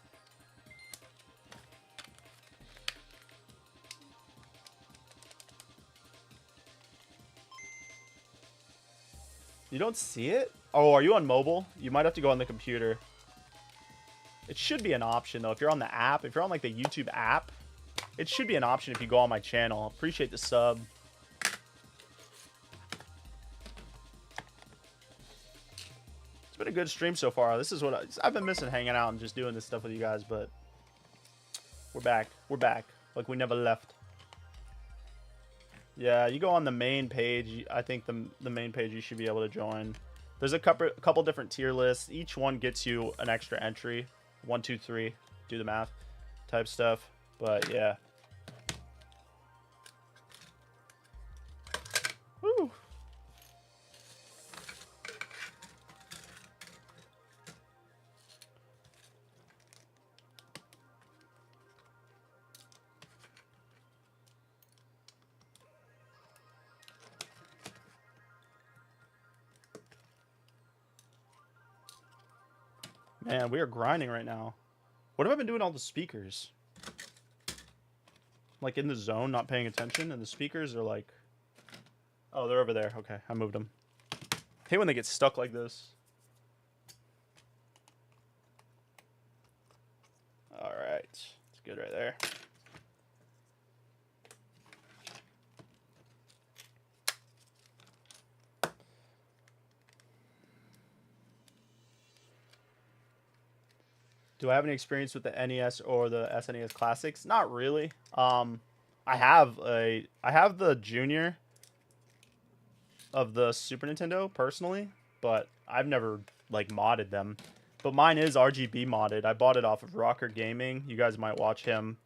You don't see it? Oh, are you on mobile? You might have to go on the computer. It should be an option, though. If you're on the app, if you're on, like, the YouTube app, it should be an option if you go on my channel. Appreciate the sub. It's been a good stream so far. This is what I've been missing, hanging out and just doing this stuff with you guys, but we're back. We're back. Like we never left. Yeah, you go on the main page. I think the main page you should be able to join. There's a couple different tier lists. Each one gets you an extra entry. 1, 2, 3. Do the math type stuff. But yeah. Woo. Man, we are grinding right now. What have I been doing all the speakers? Like in the zone, not paying attention, and the speakers are like... Oh, they're over there. Okay, I moved them. I hate when they get stuck like this. Alright. It's good right there. Do I have any experience with the NES or the SNES Classics? Not really. I have the Junior of the Super Nintendo personally, but I've never like modded them. But mine is RGB modded. I bought it off of Rocker Gaming. You guys might watch him.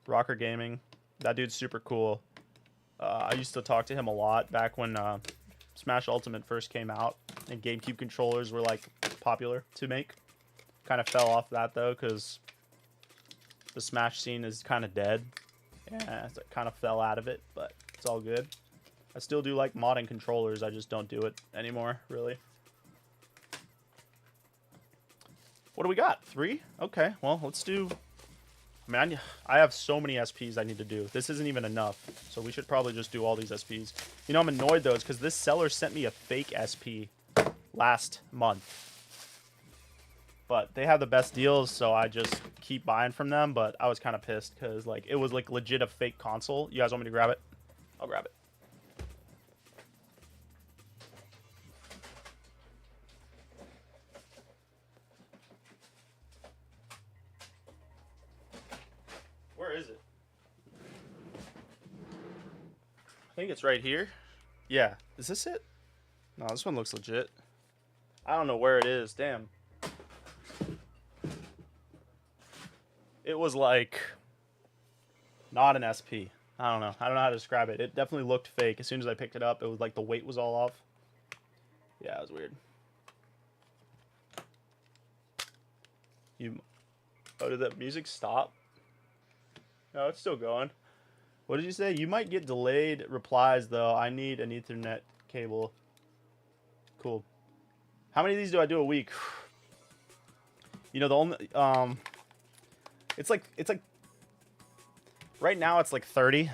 Rocker Gaming. That dude's super cool. I used to talk to him a lot back when Smash Ultimate first came out and GameCube controllers were like popular to make. Kind of fell off that though because the Smash scene is kind of dead. Yeah, so I kind of fell out of it, but it's all good. I still do like modding controllers. I just don't do it anymore, really. What do we got? 3? Okay, well, let's do... I mean, I have so many SPs I need to do. This isn't even enough, so we should probably just do all these SPs. You know, I'm annoyed, though, because this seller sent me a fake SP last month. But they have the best deals, so I just keep buying from them. But I was kind of pissed because like it was like legit a fake console. You guys want me to grab it? I'll grab it. Where is it? I think it's right here. Yeah. Is this it? No, this one looks legit. I don't know where it is. Damn. It was like not an SP. I don't know. I don't know how to describe it. It definitely looked fake. As soon as I picked it up, it was like the weight was all off. Yeah, it was weird. Oh, did that music stop? No, it's still going. What did you say? You might get delayed replies, though. I need an Ethernet cable. Cool. How many of these do I do a week? You know, the only... It's like... Right now, it's like 30.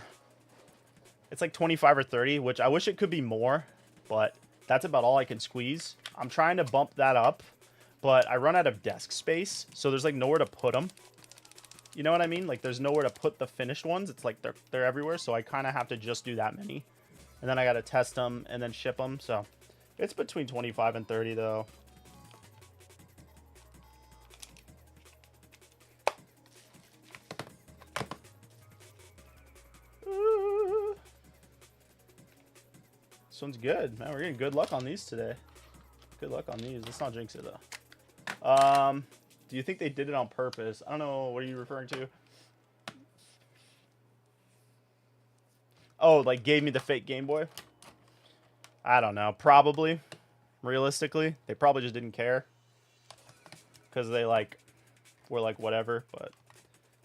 It's like 25 or 30, which I wish it could be more. But that's about all I can squeeze. I'm trying to bump that up. But I run out of desk space, so there's like nowhere to put them. You know what I mean? Like there's nowhere to put the finished ones. It's like they're everywhere, so I kind of have to just do that many. And then I got to test them and then ship them. So it's between 25 and 30 though. This one's good, man. We're getting good luck on these today. Good luck on these. Let's not jinx it though. Do you think they did it on purpose? I don't know. What are you referring to? Oh, like gave me the fake Game Boy? I don't know. Probably. Realistically. They probably just didn't care. Because they like were like whatever. But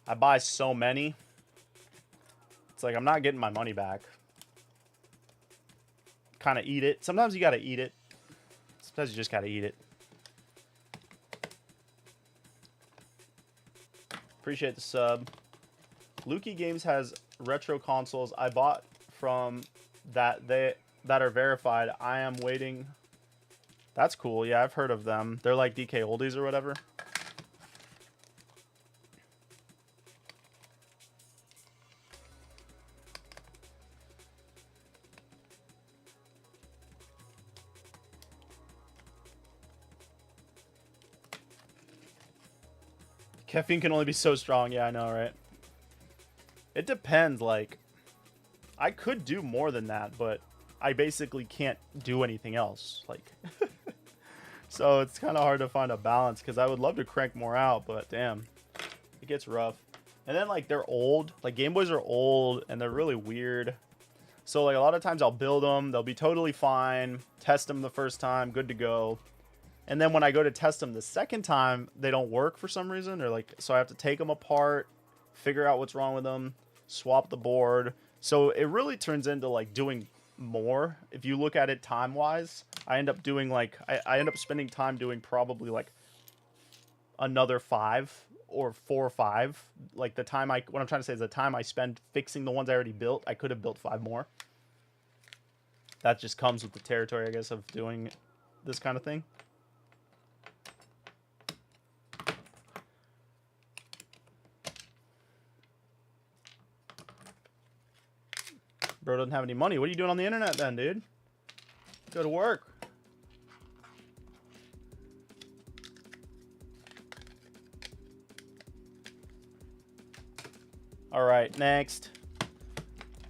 I buy so many. It's like I'm not getting my money back. Kind of eat it. Sometimes you got to eat it. Sometimes you just got to eat it. Appreciate the sub. Lukey Games has retro consoles I bought from that are verified. I am waiting. That's cool. Yeah, I've heard of them. They're like DK oldies or whatever. Caffeine can only be so strong. Yeah, I know, right? It depends. Like, I could do more than that, but I basically can't do anything else. Like, so it's kind of hard to find a balance because I would love to crank more out, but damn, it gets rough. And then, like, they're old. Like, Game Boys are old, and they're really weird. So, like, a lot of times I'll build them. They'll be totally fine. Test them the first time. Good to go. And then when I go to test them the second time, they don't work for some reason. Or like, so I have to take them apart, figure out what's wrong with them, swap the board. So it really turns into like doing more. If you look at it time-wise, I end up doing like, I end up spending time doing probably like another 5 or 4 or 5. Like the time what I'm trying to say is the time I spend fixing the ones I already built, I could have built 5 more. That just comes with the territory, I guess, of doing this kind of thing. Bro doesn't have any money. What are you doing on the internet then, dude? Go to work. All right, next.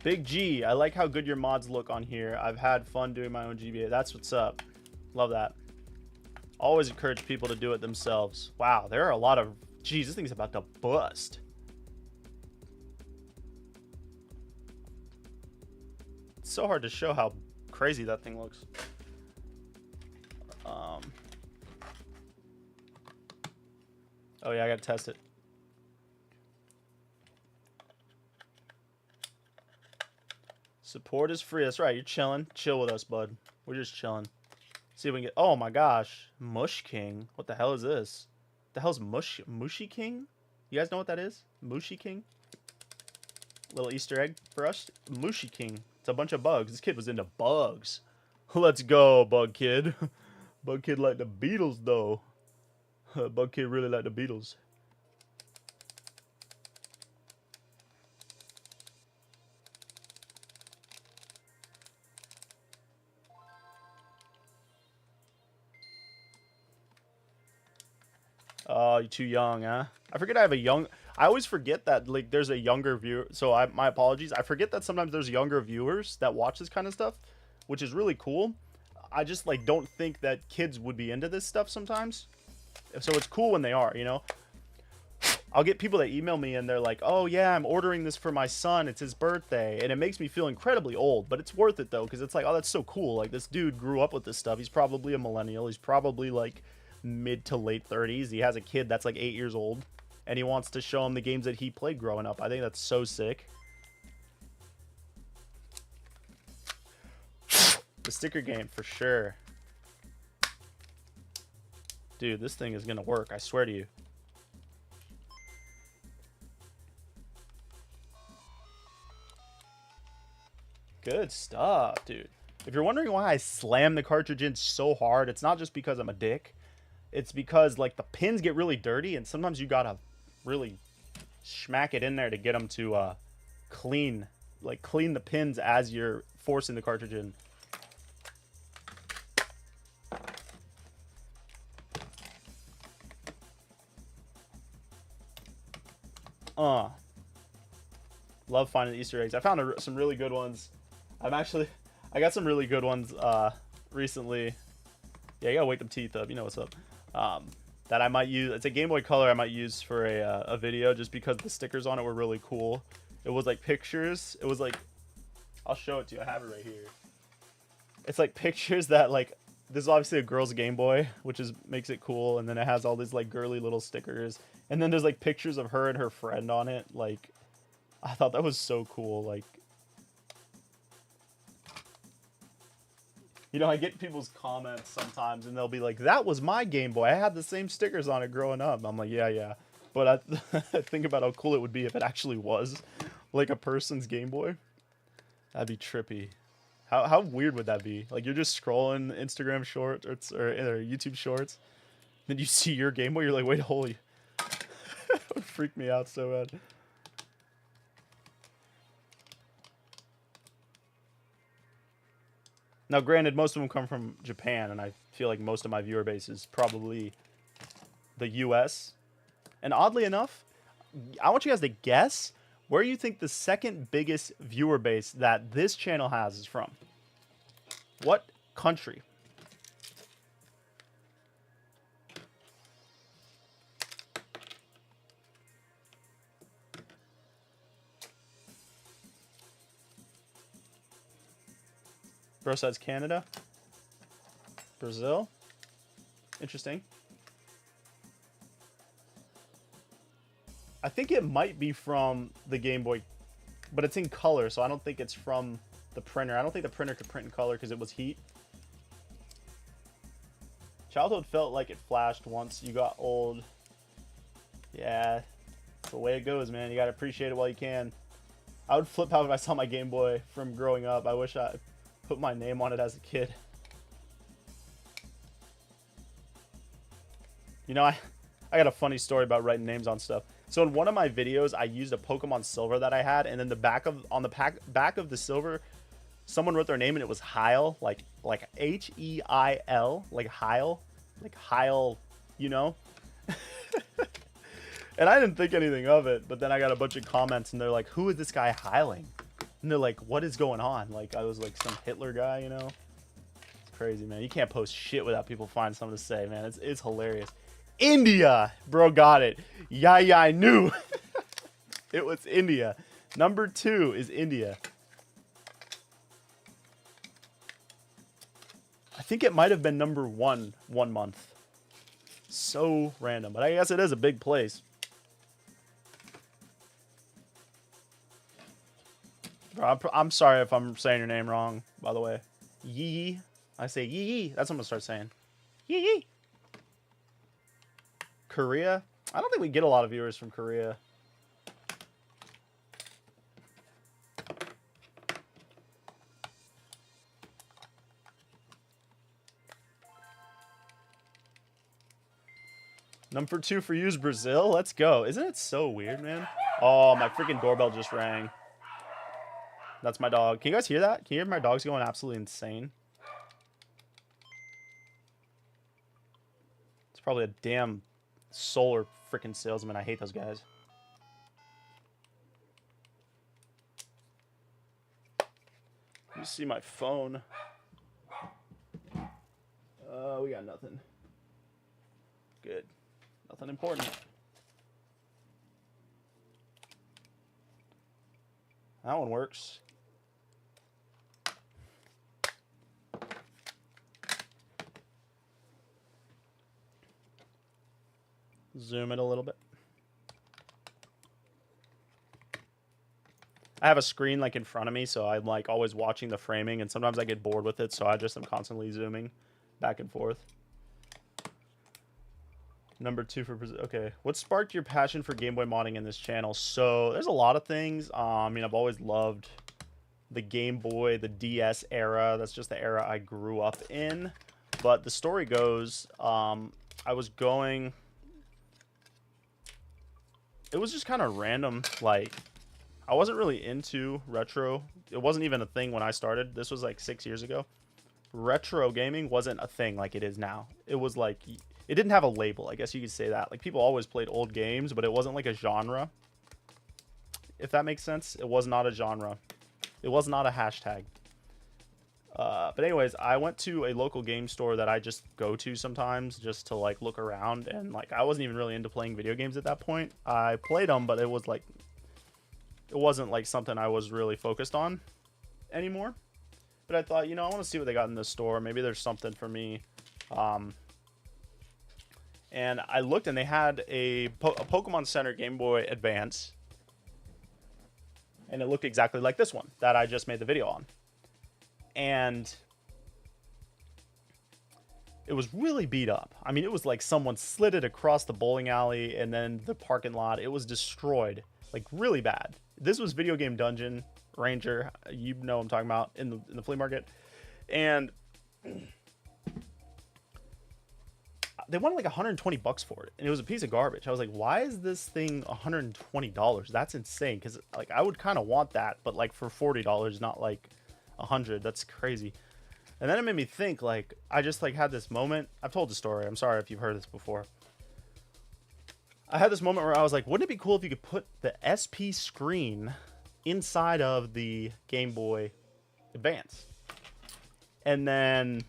Big G. I like how good your mods look on here. I've had fun doing my own GBA. That's what's up. Love that. Always encourage people to do it themselves. Wow, there are a lot of... Geez, this thing's about to bust. So hard to show how crazy that thing looks. Oh yeah, I gotta test it. Support is free. That's right. You're chilling. Chill with us, bud. We're just chilling. See if we can get... Oh my gosh. Mush King. What the hell is this? The hell's Mushy King? You guys know what that is? Mushy King? Little Easter egg for us. Mushy King. It's a bunch of bugs. This kid was into bugs. Let's go, Bug Kid. Bug Kid like the Beatles, though. Bug Kid really like the Beatles. Oh, you're too young, huh? I forget I have a young... I always forget that, like, there's a younger viewer... So, my apologies. I forget that sometimes there's younger viewers that watch this kind of stuff, which is really cool. I just, like, don't think that kids would be into this stuff sometimes. So, it's cool when they are, you know? I'll get people that email me and they're like, oh, yeah, I'm ordering this for my son. It's his birthday. And it makes me feel incredibly old. But it's worth it, though, because it's like, oh, that's so cool. Like, this dude grew up with this stuff. He's probably a millennial. He's probably, like... mid to late 30s. He has a kid that's like 8 years old and he wants to show him the games that he played growing up. I think that's so sick. The sticker game for sure. Dude, this thing is gonna work, I swear to you. Good stuff, dude. If you're wondering why I slam the cartridge in so hard, it's not just because I'm a dick. It's because, like, the pins get really dirty, and sometimes you gotta really smack it in there to get them to clean the pins as you're forcing the cartridge in. Love finding Easter eggs. I found some really good ones. I got some really good ones recently. Yeah, you gotta wake them teeth up. You know what's up. That I might use. It's a Game Boy Color I might use for a video just because the stickers on it were really cool. It was like pictures. It was like, I'll show it to you. I have it right here. It's like pictures that like, this is obviously a girl's Game Boy, which makes it cool. And then it has all these like girly little stickers. And then there's like pictures of her and her friend on it. Like, I thought that was so cool. Like, you know, I get people's comments sometimes, and they'll be like, that was my Game Boy. I had the same stickers on it growing up. I'm like, yeah. But I think about how cool it would be if it actually was, like, a person's Game Boy. That'd be trippy. How weird would that be? Like, you're just scrolling Instagram shorts or YouTube shorts, then you see your Game Boy, you're like, wait, holy. It would freak me out so bad. Now, granted, most of them come from Japan, and I feel like most of my viewer base is probably the US. And oddly enough, I want you guys to guess where you think the second biggest viewer base that this channel has is from. What country? Bro says Canada. Brazil. Interesting. I think it might be from the Game Boy, but it's in color, so I don't think it's from the printer. I don't think the printer could print in color because it was heat. Childhood felt like it flashed once you got old. Yeah, that's the way it goes, man. You gotta appreciate it while you can. I would flip out if I saw my Game Boy from growing up. I wish I put my name on it as a kid. You know, I got a funny story about writing names on stuff. So in one of my videos, I used a Pokemon Silver that I had, and then on the back of the Silver, someone wrote their name, and it was Heil, like H-E-I-L, like Heil, you know. And I didn't think anything of it, but then I got a bunch of comments, and they're like, "Who is this guy heiling?" And they're like, "What is going on?" Like I was like some Hitler guy, you know. It's crazy, man. You can't post shit without people finding something to say, man. It's hilarious. India, bro, got it. Yeah, I knew. It was India. Number 2 is India. I think it might have been number 1 month. So random, but I guess it is a big place. Bro, I'm sorry if I'm saying your name wrong, by the way. Yee. I say yee. That's what I'm gonna start saying. Yee. Korea? I don't think we get a lot of viewers from Korea. Number 2 for you is Brazil. Let's go. Isn't it so weird, man? Oh, my freaking doorbell just rang. That's my dog. Can you guys hear that? Can you hear my dogs going absolutely insane? It's probably a damn solar freaking salesman. I hate those guys. Let me see my phone. We got nothing. Good. Nothing important. That one works. Zoom it a little bit. I have a screen like in front of me, so I'm like always watching the framing, and sometimes I get bored with it, so I just am constantly zooming back and forth. Number 2 for Brazil. Okay, what sparked your passion for Game Boy modding in this channel? So there's a lot of things. I mean, I've always loved the Game Boy, the DS era. That's just the era I grew up in. But the story goes, I was going. It was just kind of random. Like, I wasn't really into retro. It wasn't even a thing when I started. This was like 6 years ago. Retro gaming wasn't a thing like it is now. It was like, it didn't have a label, I guess you could say that. Like, people always played old games, but it wasn't like a genre. If that makes sense. It was not a genre. It was not a hashtag. But anyways, I went to a local game store that I just go to sometimes just to like look around, and like I wasn't even really into playing video games at that point. I played them, but it was like, it wasn't like something I was really focused on anymore. But I thought, you know, I want to see what they got in this store. Maybe there's something for me. And I looked, and they had a Pokemon Center Game Boy Advance. And it looked exactly like this one that I just made the video on. And it was really beat up. I mean, it was like someone slid it across the bowling alley and then the parking lot. It was destroyed, like really bad. This was Video Game Dungeon Ranger. You know what I'm talking about, in the flea market. And they wanted like $120 for it, and it was a piece of garbage. I was like, why is this thing $120? That's insane. Because like I would kind of want that, but like for $40, not like $100. That's crazy. And then it made me think, like, I just like had this moment. I've told the story. I'm sorry if you've heard this before. I had this moment where I was like, wouldn't it be cool if you could put the SP screen inside of the Game Boy Advance? And then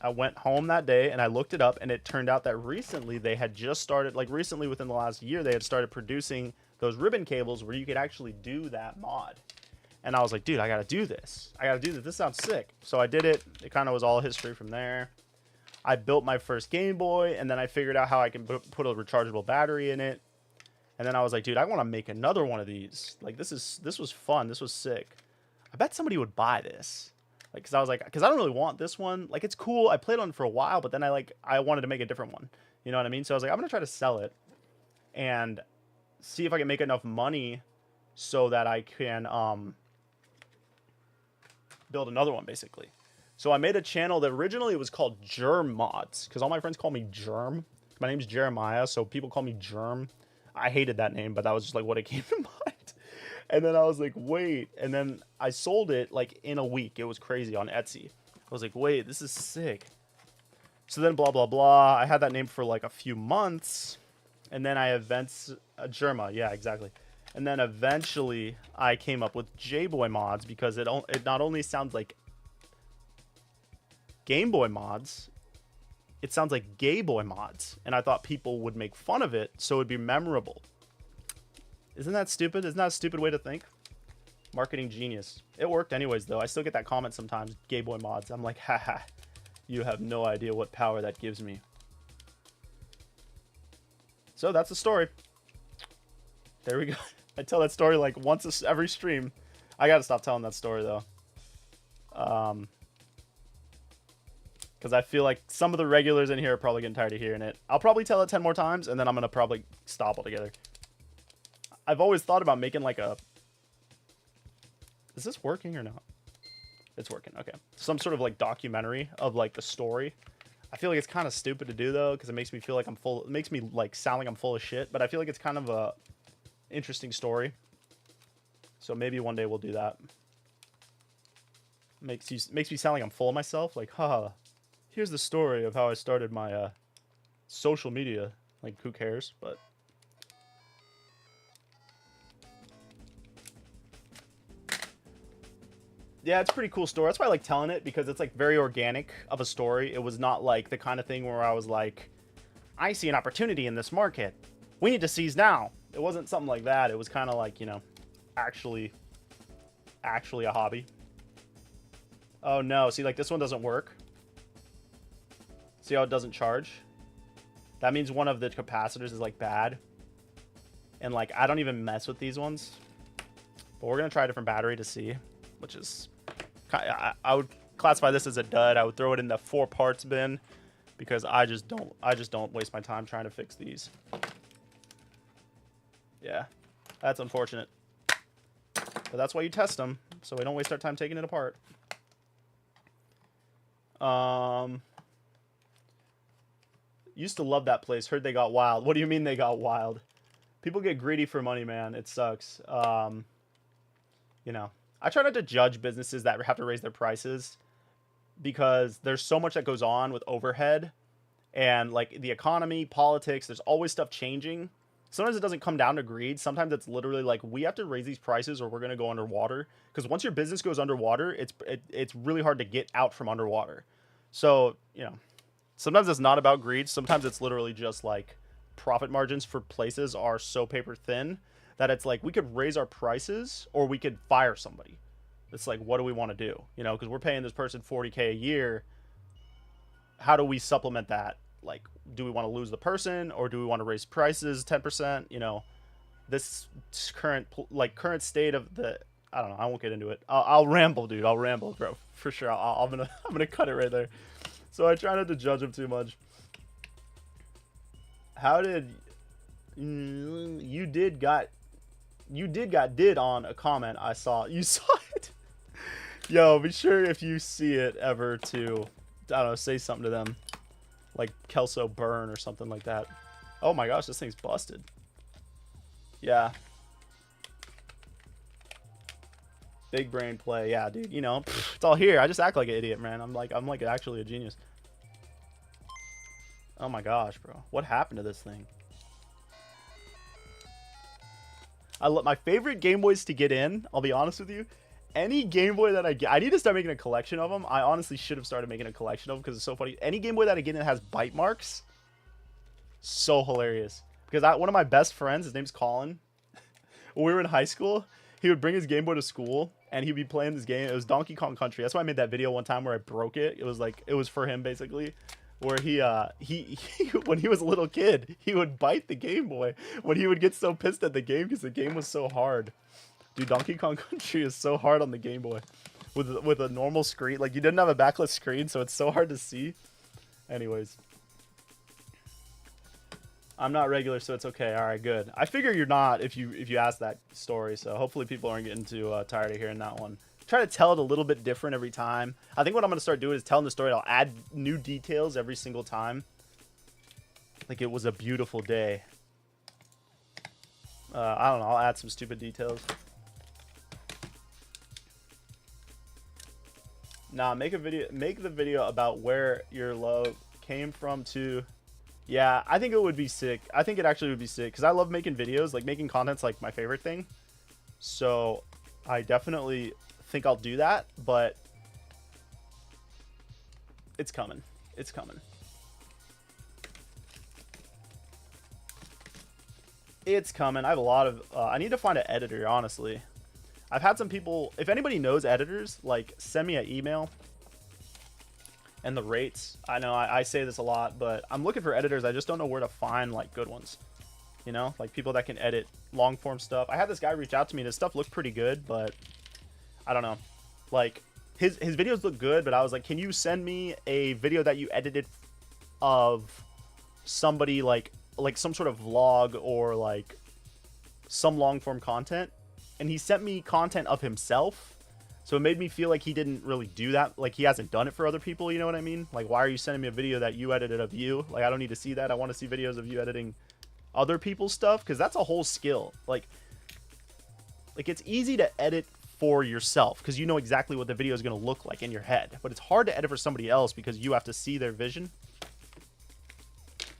I went home that day and I looked it up, and it turned out that recently they had just started, like recently within the last year, they had started producing those ribbon cables where you could actually do that mod. And I was like, dude, I gotta do this. I gotta do this. This sounds sick. So I did it. It kind of was all history from there. I built my first Game Boy, and then I figured out how I can put a rechargeable battery in it. And then I was like, dude, I want to make another one of these. Like, this was fun. This was sick. I bet somebody would buy this. Like, cause I was like, cause I don't really want this one. Like, it's cool. I played on it for a while, but then I wanted to make a different one. You know what I mean? So I was like, I'm gonna try to sell it and see if I can make enough money so that I can build another one, basically. So I made a channel that originally was called Germ Mods, because all my friends call me Germ. My name's Jeremiah, so people call me Germ. I hated that name, but that was just like what it came to mind. And then I was like, wait. And then I sold it like in a week. It was crazy on Etsy. I was like, wait, this is sick. So then blah, blah, blah. I had that name for like a few months. And then Germa. Yeah, exactly. And then eventually I came up with J-Boy Mods, because it not only sounds like Game Boy mods, it sounds like Gay Boy mods. And I thought people would make fun of it, so it'd be memorable. Isn't that stupid? Isn't that a stupid way to think? Marketing genius. It worked anyways, though. I still get that comment sometimes, Gay Boy mods. I'm like, haha, you have no idea what power that gives me. So that's the story. There we go. I tell that story like once every stream. I gotta stop telling that story, though. Because I feel like some of the regulars in here are probably getting tired of hearing it. I'll probably tell it 10 more times, and then I'm going to probably stop altogether. I've always thought about making like a... Is this working or not? It's working, okay. Some sort of like documentary of like the story. I feel like it's kind of stupid to do though, because it makes me feel like I'm full. It makes me like sound like I'm full of shit. But I feel like it's kind of a interesting story. So maybe one day we'll do that. Makes me sound like I'm full of myself. Like, haha, here's the story of how I started my social media. Like, who cares? But yeah, it's a pretty cool story. That's why I like telling it, because it's like very organic of a story. It was not like the kind of thing where I was like, I see an opportunity in this market. We need to seize now. It wasn't something like that. It was kind of like, you know, actually a hobby. Oh no, see, like this one doesn't work. See how it doesn't charge? That means one of the capacitors is like bad. And like, I don't even mess with these ones. But we're gonna try a different battery to see, which is, I would classify this as a dud. I would throw it in the 4 parts bin, because I just don't waste my time trying to fix these. Yeah, that's unfortunate. But that's why you test them, so we don't waste our time taking it apart. Used to love that place. Heard they got wild. What do you mean they got wild? People get greedy for money, man. It sucks. You know, I try not to judge businesses that have to raise their prices, because there's so much that goes on with overhead and like the economy, politics. There's always stuff changing. Sometimes it doesn't come down to greed. Sometimes it's literally like, we have to raise these prices or we're going to go underwater. Because once your business goes underwater, it's really hard to get out from underwater. So, you know, sometimes it's not about greed. Sometimes it's literally just like profit margins for places are so paper thin that it's like, we could raise our prices or we could fire somebody. It's like, what do we want to do? You know, because we're paying this person $40K a year. How do we supplement that? Like, do we want to lose the person, or do we want to raise prices 10%? You know, this current state of the, I don't know. I won't get into it. I'll ramble, dude. I'll ramble, bro, for sure. I'm gonna cut it right there. So I try not to judge him too much. How did you got on a comment I saw? You saw it? Yo, be sure if you see it ever to, I don't know, say something to them. Like Kelso Burn or something like that. Oh my gosh, this thing's busted. Yeah. Big brain play. Yeah, dude, you know, it's all here. I just act like an idiot, man. I'm like actually a genius. Oh my gosh, bro. What happened to this thing? My favorite Game Boys to get in, I'll be honest with you, any Game Boy that I get, I need to start making a collection of them. I honestly should have started making a collection of them, because it's so funny. Any Game Boy that I get in has bite marks. So hilarious. Because one of my best friends, his name's Colin, when we were in high school, he would bring his Game Boy to school, and he'd be playing this game. It was Donkey Kong Country. That's why I made that video one time where I broke it. It was like, it was for him, basically. Where he when he was a little kid, he would bite the Game Boy when he would get so pissed at the game, because the game was so hard. Dude, Donkey Kong Country is so hard on the Game Boy with a normal screen. Like, you didn't have a backlit screen, so it's so hard to see. Anyways, I'm not regular, so it's okay. All right, good. I figure you're not if you ask that story, so hopefully people aren't getting too tired of hearing that one. Try to tell it a little bit different every time. I think what I'm going to start doing is telling the story. I'll add new details every single time. Like, it was a beautiful day. I don't know. I'll add some stupid details. Nah, make the video about where your love came from too. Yeah, I think it would be sick. I think it actually would be sick, because I love making videos. Like, making content's like my favorite thing. So I definitely think I'll do that, but it's coming. It's coming. It's coming. I have a lot of I need to find an editor, honestly. I've had some people, if anybody knows editors, like, send me an email. And the rates, I know I say this a lot, but I'm looking for editors. I just don't know where to find like good ones, you know, like people that can edit long form stuff. I had this guy reach out to me and his stuff looked pretty good, but I don't know, like his videos look good, but I was like, can you send me a video that you edited of somebody, like some sort of vlog or like some long form content? And he sent me content of himself, So it made me feel like he didn't really do that. Like, he hasn't done it for other people, you know what I mean? Like, why are you sending me a video that you edited of you? Like, I don't need to see that. I want to see videos of you editing other people's stuff, because that's a whole skill. Like, it's easy to edit for yourself, because you know exactly what the video is going to look like in your head. But it's hard to edit for somebody else, because you have to see their vision.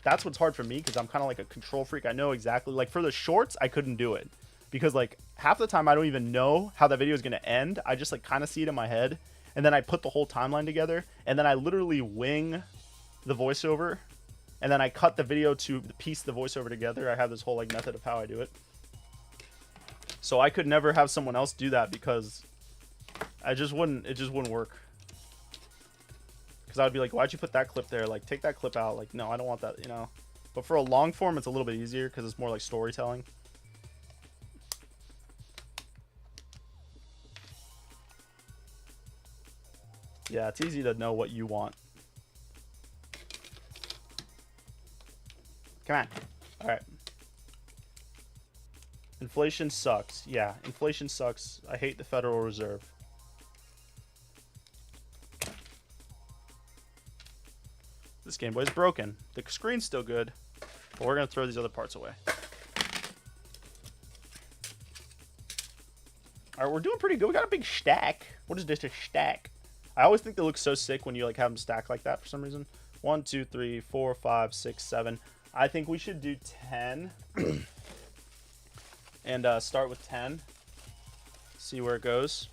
That's what's hard for me, because I'm kind of like a control freak. I know exactly. Like, for the shorts, I couldn't do it. Because, like, half the time I don't even know how that video is going to end. I just, like, kind of see it in my head. And then I put the whole timeline together. And then I literally wing the voiceover. And then I cut the video to piece the voiceover together. I have this whole, like, method of how I do it. So I could never have someone else do that, because it just wouldn't work. Because I would be like, why'd you put that clip there? Like, take that clip out. Like, no, I don't want that, you know. But for a long form, it's a little bit easier, because it's more like storytelling. Yeah, it's easy to know what you want. Come on. All right. Inflation sucks. Yeah, inflation sucks. I hate the Federal Reserve. This Game Boy is broken. The screen's still good, but we're going to throw these other parts away. All right, we're doing pretty good. We got a big stack. What is this, a stack? I always think they look so sick when you like have them stacked like that for some reason. 1, 2, 3, 4, 5, 6, 7. I think we should do 10. And start with 10. See where it goes.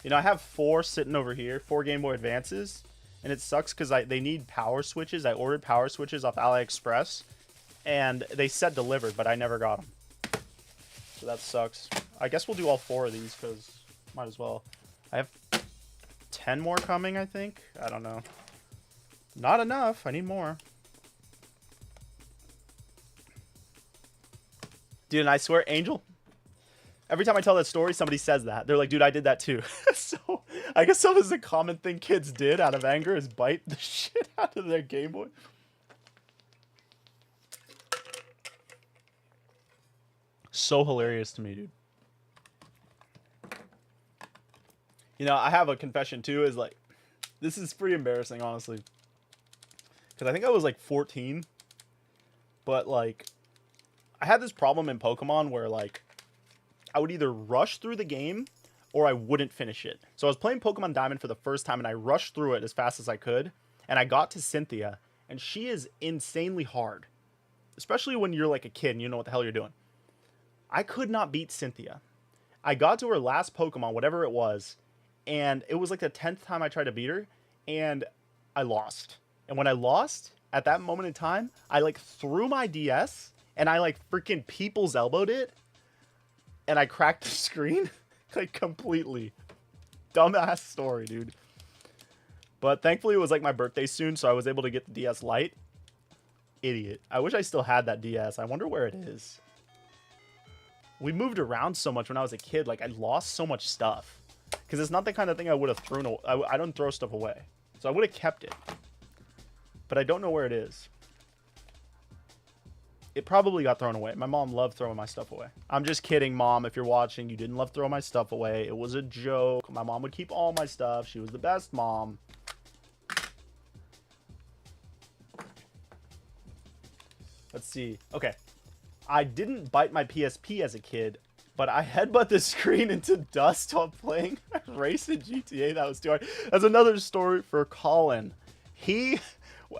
You know, I have 4 sitting over here. 4 Game Boy Advances. And it sucks because they need power switches. I ordered power switches off AliExpress. And they said delivered, but I never got them. So that sucks. I guess we'll do all 4 of these because might as well. I have 10 more coming, I think. I don't know. Not enough. I need more. Dude, and I swear, Angel, every time I tell that story, somebody says that. They're like, dude, I did that too. So, I guess that was a common thing kids did out of anger, is bite the shit out of their Game Boy. So hilarious to me, dude. You know, I have a confession too, is like, this is pretty embarrassing, honestly. Because I think I was like 14. But like, I had this problem in Pokemon where like, I would either rush through the game or I wouldn't finish it. So I was playing Pokemon Diamond for the first time and I rushed through it as fast as I could. And I got to Cynthia and she is insanely hard. Especially when you're like a kid and you know what the hell you're doing. I could not beat Cynthia. I got to her last Pokemon, whatever it was. And it was like the 10th time I tried to beat her. And I lost. And when I lost, at that moment in time, I like threw my DS. And I like freaking people's elbowed it. And I cracked the screen. Like completely. Dumbass story, dude. But thankfully it was like my birthday soon. So I was able to get the DS Lite. Idiot. I wish I still had that DS. I wonder where it is. We moved around so much when I was a kid. Like I lost so much stuff. Because it's not the kind of thing I would have thrown. I don't throw stuff away. So I would have kept it. But I don't know where it is. It probably got thrown away. My mom loved throwing my stuff away. I'm just kidding, Mom. If you're watching, you didn't love throwing my stuff away. It was a joke. My mom would keep all my stuff. She was the best mom. Let's see. Okay. I didn't bite my PSP as a kid, but I headbutt the screen into dust while playing Race in GTA. That was too hard. That's another story for Colin.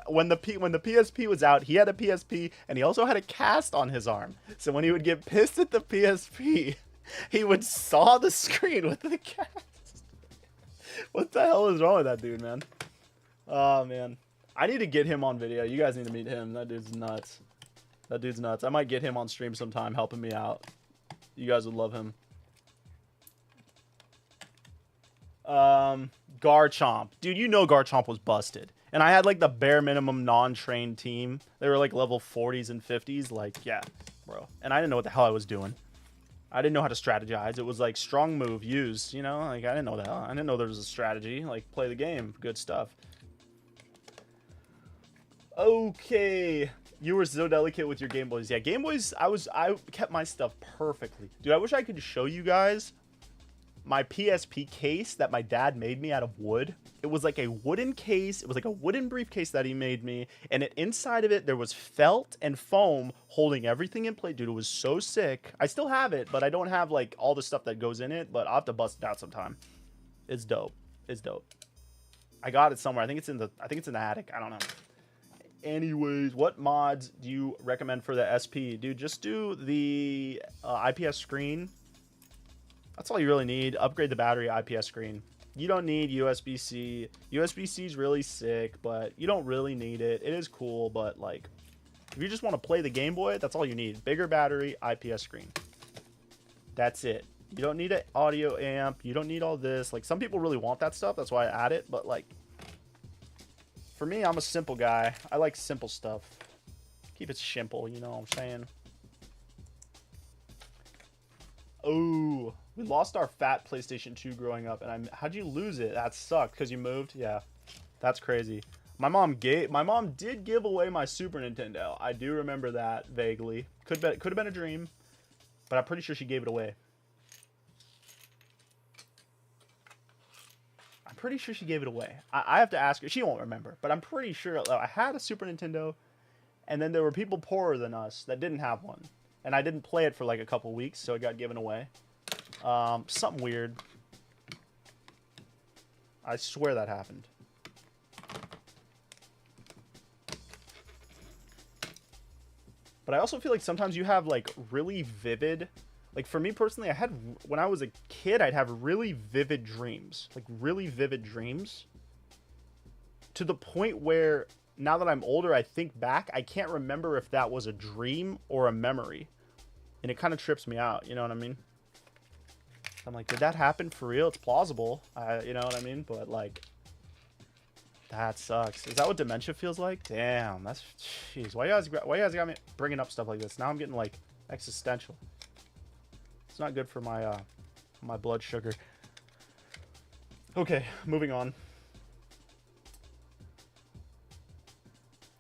When the PSP was out, he had a PSP, and he also had a cast on his arm. So when he would get pissed at the PSP, he would saw the screen with the cast. What the hell is wrong with that dude, man? Oh, man. I need to get him on video. You guys need to meet him. That dude's nuts. That dude's nuts. I might get him on stream sometime, helping me out. You guys would love him. Garchomp. Dude, you know Garchomp was busted. And I had like the bare minimum non-trained team. They were like level 40s and 50s. Like, yeah, bro. And I didn't know what the hell I was doing. I didn't know how to strategize. It was like strong move, use, you know? Like, I didn't know the hell. I didn't know there was a strategy. Like, play the game. Good stuff. Okay. You were so delicate with your Game Boys. Yeah, Game Boys, I kept my stuff perfectly. Dude, I wish I could show you guys my PSP case that my dad made me out of wood. It was like a wooden case. It was like a wooden briefcase that he made me. And inside of it, there was felt and foam holding everything in place. Dude, it was so sick. I still have it, but I don't have like all the stuff that goes in it. But I'll have to bust it out sometime. It's dope. It's dope. I got it somewhere. I think it's in the attic. I don't know. Anyways, what mods do you recommend for the SP? Dude, just do the IPS screen. That's all you really need. Upgrade the battery, IPS screen. You don't need USB-C. USB-C is really sick, but you don't really need it. It is cool, but like, if you just want to play the Game Boy, that's all you need. Bigger battery, IPS screen. That's it. You don't need an audio amp. You don't need all this. Like, some people really want that stuff. That's why I add it, but like, for me, I'm a simple guy. I like simple stuff. Keep it simple, you know what I'm saying? Oh, we lost our fat PlayStation 2 growing up, and how'd you lose it? That sucked because you moved. Yeah, that's crazy. My mom did give away my Super Nintendo. I do remember that vaguely. Could have been a dream, but I'm pretty sure she gave it away. Pretty sure she gave it away. I have to ask her. She won't remember, but I'm pretty sure I had a Super Nintendo, and then there were people poorer than us that didn't have one, and I didn't play it for like a couple weeks, so it got given away. Something weird. I swear that happened. But I also feel like sometimes you have like really vivid. Like, for me personally, when I was a kid, I'd have really vivid dreams. Like, really vivid dreams. To the point where, now that I'm older, I think back, I can't remember if that was a dream or a memory. And it kind of trips me out, you know what I mean? I'm like, did that happen for real? It's plausible, you know what I mean? But, like, that sucks. Is that what dementia feels like? Damn, that's... Jeez, why you guys got me bringing up stuff like this? Now I'm getting, like, existential. It's not good for my my blood sugar. Okay, moving on.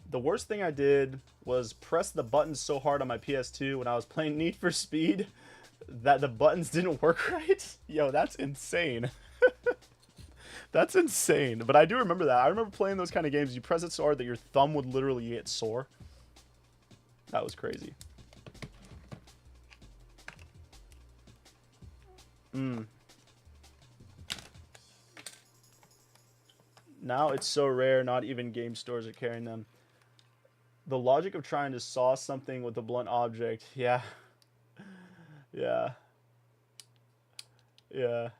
The worst thing I did was press the buttons so hard on my PS2 when I was playing Need for Speed that the buttons didn't work right. Yo, that's insane. That's insane. But I do remember that. I remember playing those kind of games. You press it so hard that your thumb would literally get sore. That was crazy. Now it's so rare, not even game stores are carrying them. The logic of trying to saw something with a blunt object. Yeah. Yeah. Yeah.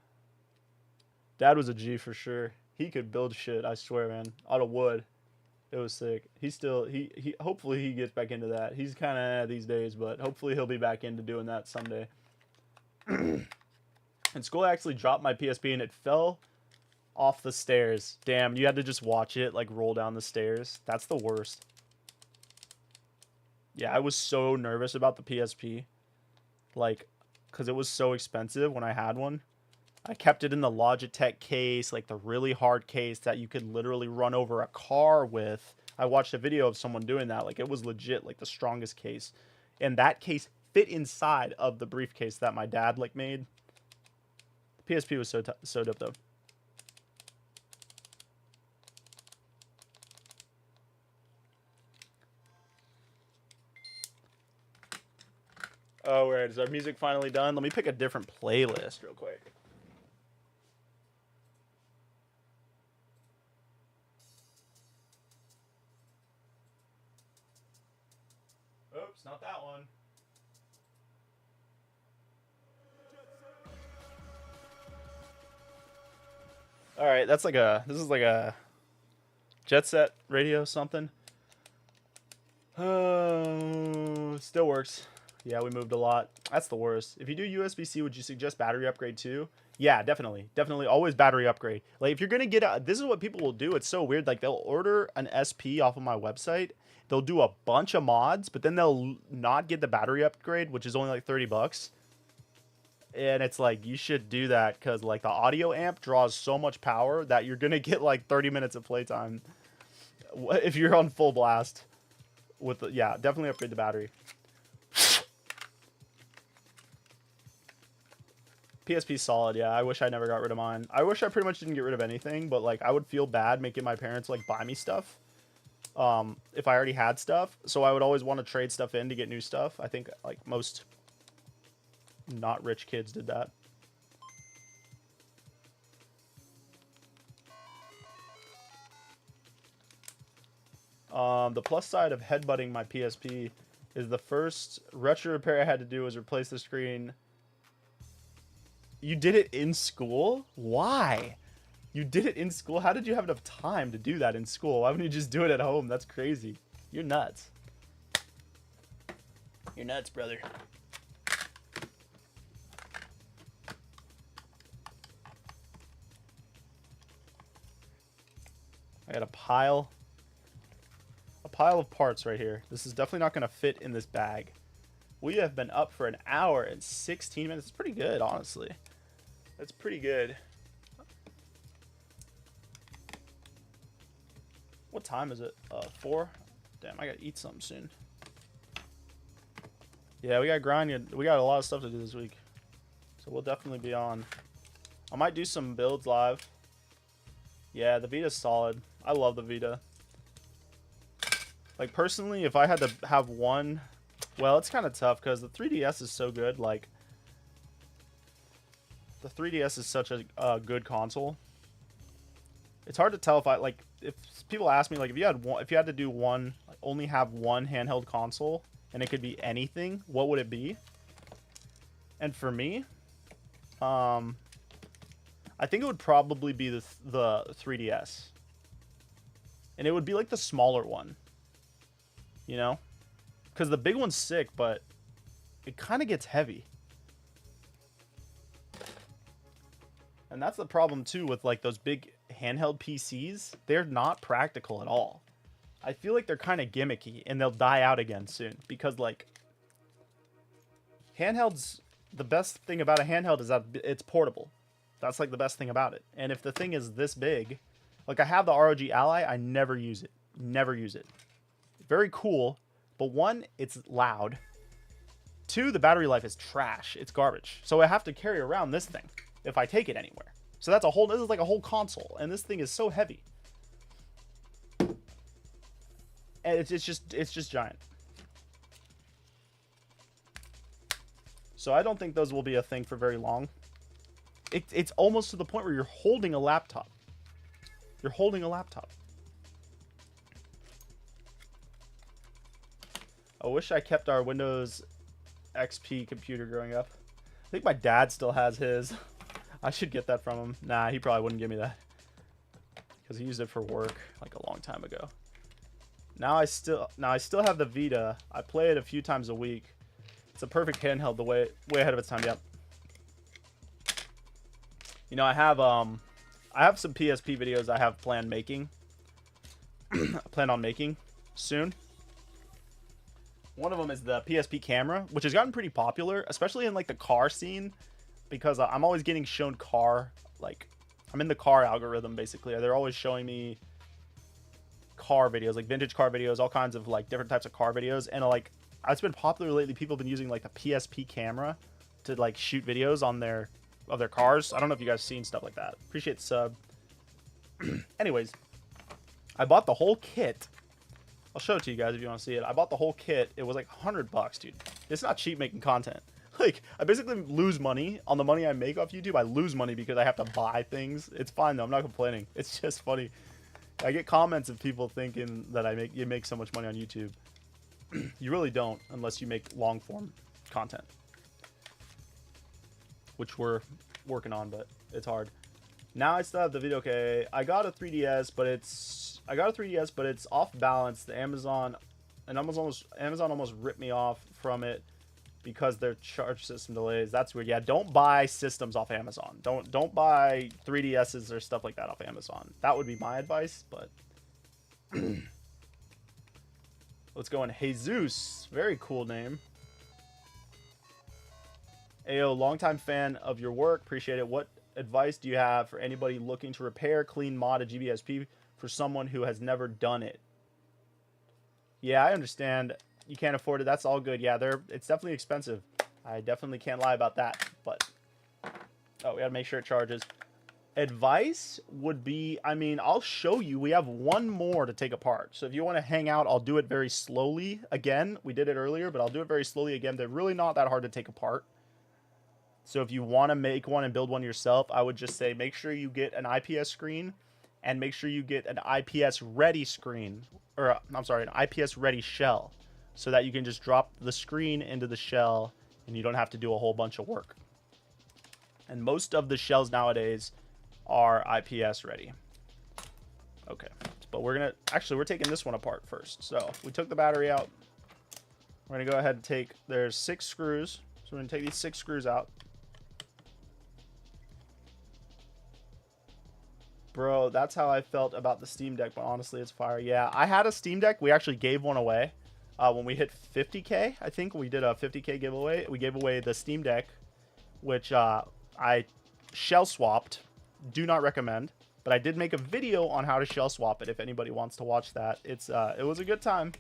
Dad was a G for sure. He could build shit, I swear, man. Out of wood. It was sick. He hopefully he gets back into that. He's kind of these days, but hopefully he'll be back into doing that someday. In school, I actually dropped my PSP and it fell off the stairs. Damn, you had to just watch it like roll down the stairs. That's the worst. Yeah, I was so nervous about the PSP. Like, because it was so expensive when I had one. I kept it in the Logitech case, like the really hard case that you could literally run over a car with. I watched a video of someone doing that. Like, it was legit, like the strongest case. And that case fit inside of the briefcase that my dad like made. The PSP was so dope though. Oh, wait, is our music finally done? Let me pick a different playlist real quick. Oops, not that one. All right, this is like a Jet Set radio something. Oh, still works. Yeah, we moved a lot. That's the worst. If you do USB-C, would you suggest battery upgrade too? Yeah, definitely. Definitely always battery upgrade. Like, if you're going to get this is what people will do. It's so weird. Like, they'll order an SP off of my website. They'll do a bunch of mods, but then they'll not get the battery upgrade, which is only like 30 bucks. And it's like, you should do that because, like, the audio amp draws so much power that you're going to get like 30 minutes of playtime if you're on full blast. Yeah, definitely upgrade the battery. PSP's solid, yeah. I wish I never got rid of mine. I wish I pretty much didn't get rid of anything, but like I would feel bad making my parents like buy me stuff. If I already had stuff, so I would always want to trade stuff in to get new stuff. I think like most not rich kids did that. The plus side of headbutting my PSP is the first retro repair I had to do was replace the screen. You did it in school? Why? You did it in school? How did you have enough time to do that in school? Why wouldn't you just do it at home? That's crazy. You're nuts. You're nuts, brother. I got a pile of parts right here. This is definitely not going to fit in this bag. We have been up for an hour and 16 minutes. It's pretty good, honestly. That's pretty good. What time is it? 4? Damn, I gotta eat something soon. Yeah, we got grinded. We got a lot of stuff to do this week. So we'll definitely be on. I might do some builds live. Yeah, the Vita's solid. I love the Vita. Like, personally, if I had to have one... Well, it's kind of tough because the 3DS is so good. Like, the 3DS is such a good console. It's hard to tell if I, like, if people ask me, like, if you had to do one, like, only have one handheld console, and it could be anything, what would it be? And for me, I think it would probably be the 3DS. And it would be, like, the smaller one. You know? Because the big one's sick, but it kind of gets heavy. And that's the problem, too, with, like, those big handheld PCs. They're not practical at all. I feel like they're kind of gimmicky, and they'll die out again soon. Because, like, handhelds, the best thing about a handheld is that it's portable. That's, like, the best thing about it. And if the thing is this big, like, I have the ROG Ally, I never use it. Never use it. Very cool, but one, it's loud. Two, the battery life is trash. It's garbage. So I have to carry around this thing if I take it anywhere. So that's this is like a whole console, and this thing is so heavy. And it's just giant. So I don't think those will be a thing for very long. It's almost to the point where you're holding a laptop. You're holding a laptop. I wish I kept our Windows XP computer growing up. I think my dad still has his. I should get that from him. Nah, he probably wouldn't give me that. Because he used it for work like a long time ago. Now I still have the Vita. I play it a few times a week. It's a perfect handheld, way ahead of its time. Yep. You know, I have some PSP videos I have planned making. I plan on making soon. One of them is the PSP camera, which has gotten pretty popular, especially in like the car scene, because I'm always getting shown car, like I'm in the car algorithm basically. They're always showing me car videos, like vintage car videos, all kinds of like different types of car videos, and like it's been popular lately. People have been using like the PSP camera to like shoot videos on their cars. I don't know if you guys seen stuff like that. Appreciate the sub. Anyways, I bought the whole kit. I'll show it to you guys if you want to see it. I bought the whole kit. It was like $100, dude. It's not cheap making content. Like, I basically lose money on the money I make off YouTube. I lose money because I have to buy things. It's fine though. I'm not complaining. It's just funny. I get comments of people thinking that you make so much money on YouTube. You really don't unless you make long form content, which we're working on, but it's hard. Now I still have the video. Okay, I got a 3DS, but it's off balance. The Amazon almost ripped me off from it because their charge system delays. That's weird. Yeah, don't buy systems off Amazon. Don't buy 3DSs or stuff like that off Amazon. That would be my advice, but let's go in. Jesus, very cool name. Ayo, longtime fan of your work. Appreciate it. What advice do you have for anybody looking to repair, clean, mod a GBSP for someone who has never done it? Yeah, I understand. You can't afford it. That's all good. Yeah, it's definitely expensive. I definitely can't lie about that. But Oh, we gotta make sure it charges. Advice would be, I mean, I'll show you. We have one more to take apart. So if you want to hang out, I'll do it very slowly. Again, we did it earlier, but I'll do it very slowly again. They're really not that hard to take apart. So if you want to make one and build one yourself, I would just say make sure you get an IPS screen and make sure you get an IPS ready screen. Or, I'm sorry, an IPS ready shell. So that you can just drop the screen into the shell and you don't have to do a whole bunch of work. And most of the shells nowadays are IPS ready. Okay, but we're taking this one apart first. So we took the battery out. We're gonna go ahead and take, there's 6 screws. So we're gonna take these 6 screws out. Bro, that's how I felt about the Steam Deck, but honestly, it's fire. Yeah, I had a Steam Deck. We actually gave one away. When we hit 50K, I think we did a 50K giveaway. We gave away the Steam Deck, which I shell swapped. Do not recommend, but I did make a video on how to shell swap it if anybody wants to watch that. It was a good time.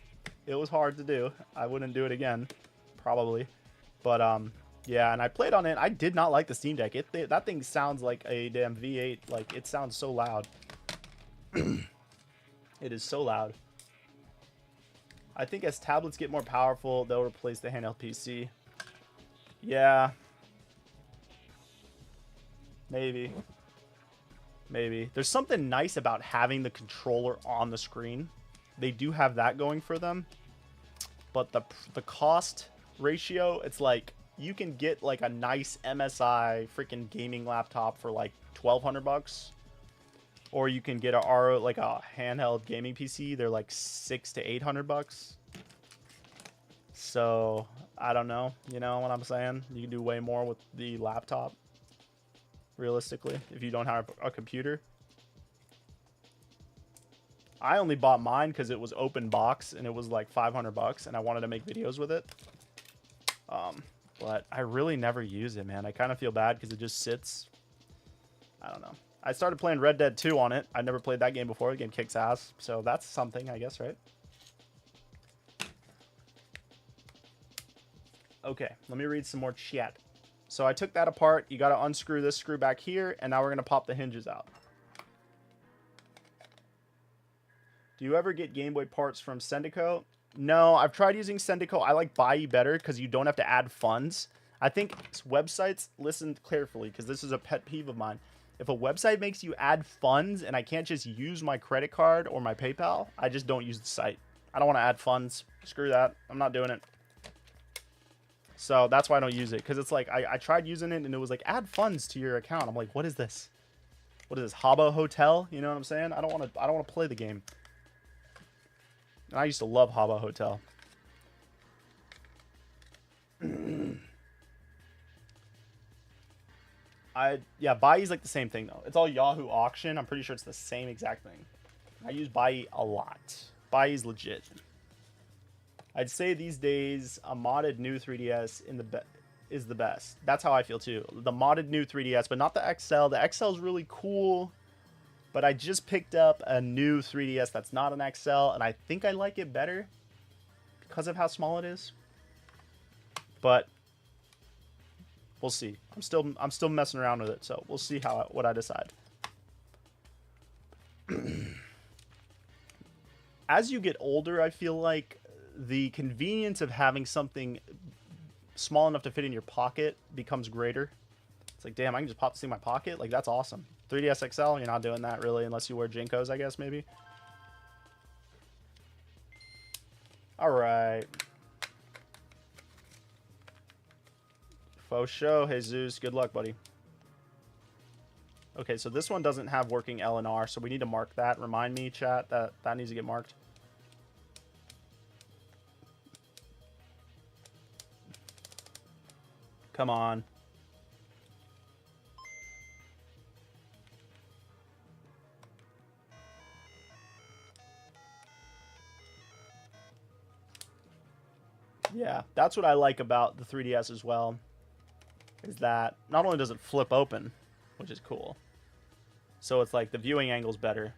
It was hard to do. I wouldn't do it again, probably. But yeah, and I played on it. I did not like the Steam Deck. That thing sounds like a damn V8. Like, it sounds so loud. It is so loud. I think as tablets get more powerful, they'll replace the handheld PC. Yeah. Maybe. Maybe. There's something nice about having the controller on the screen. They do have that going for them. But the cost ratio, it's like you can get like a nice MSI freaking gaming laptop for like $1,200, or you can get a handheld gaming PC. They're like $600 to $800. So I don't know. You know what I'm saying? You can do way more with the laptop. Realistically, if you don't have a computer. I only bought mine because it was open box and it was like $500 and I wanted to make videos with it. But I really never use it, man. I kind of feel bad because it just sits. I don't know. I started playing Red Dead 2 on it. I never played that game before. The game kicks ass. So that's something, I guess, right? Okay, let me read some more chat. So I took that apart. You got to unscrew this screw back here, and now we're going to pop the hinges out. Do you ever get Game Boy parts from Sendico? No, I've tried using Sendico. I like Buy better because you don't have to add funds. I think websites, listen carefully because this is a pet peeve of mine. If a website makes you add funds and I can't just use my credit card or my PayPal, I just don't use the site. I don't want to add funds. Screw that. I'm not doing it. So that's why I don't use it, because it's like I tried using it and it was like add funds to your account. I'm like, what is this? What is this? Habbo Hotel? You know what I'm saying? I don't want to play the game. And I used to love Habbo Hotel. Yeah, Buy's like the same thing though. It's all Yahoo Auction. I'm pretty sure it's the same exact thing. I use Buy a lot. Buy's legit. I'd say these days a modded new 3DS is the best. That's how I feel too. The modded new 3DS, but not the XL. The XL is really cool, but I just picked up a new 3DS that's not an XL, and I think I like it better because of how small it is. But we'll see. I'm still messing around with it, so we'll see what I decide. As you get older, I feel like the convenience of having something small enough to fit in your pocket becomes greater. It's like, damn, I can just pop this in my pocket. Like, that's awesome. 3DS XL, you're not doing that really unless you wear Jinkos, I guess, maybe. All right. Faux show, Jesus. Good luck, buddy. Okay, so this one doesn't have working L and R, so we need to mark that. Remind me, chat, that needs to get marked. Come on. Yeah, that's what I like about the 3DS as well. Is that not only does it flip open, which is cool. So it's like the viewing angle's better.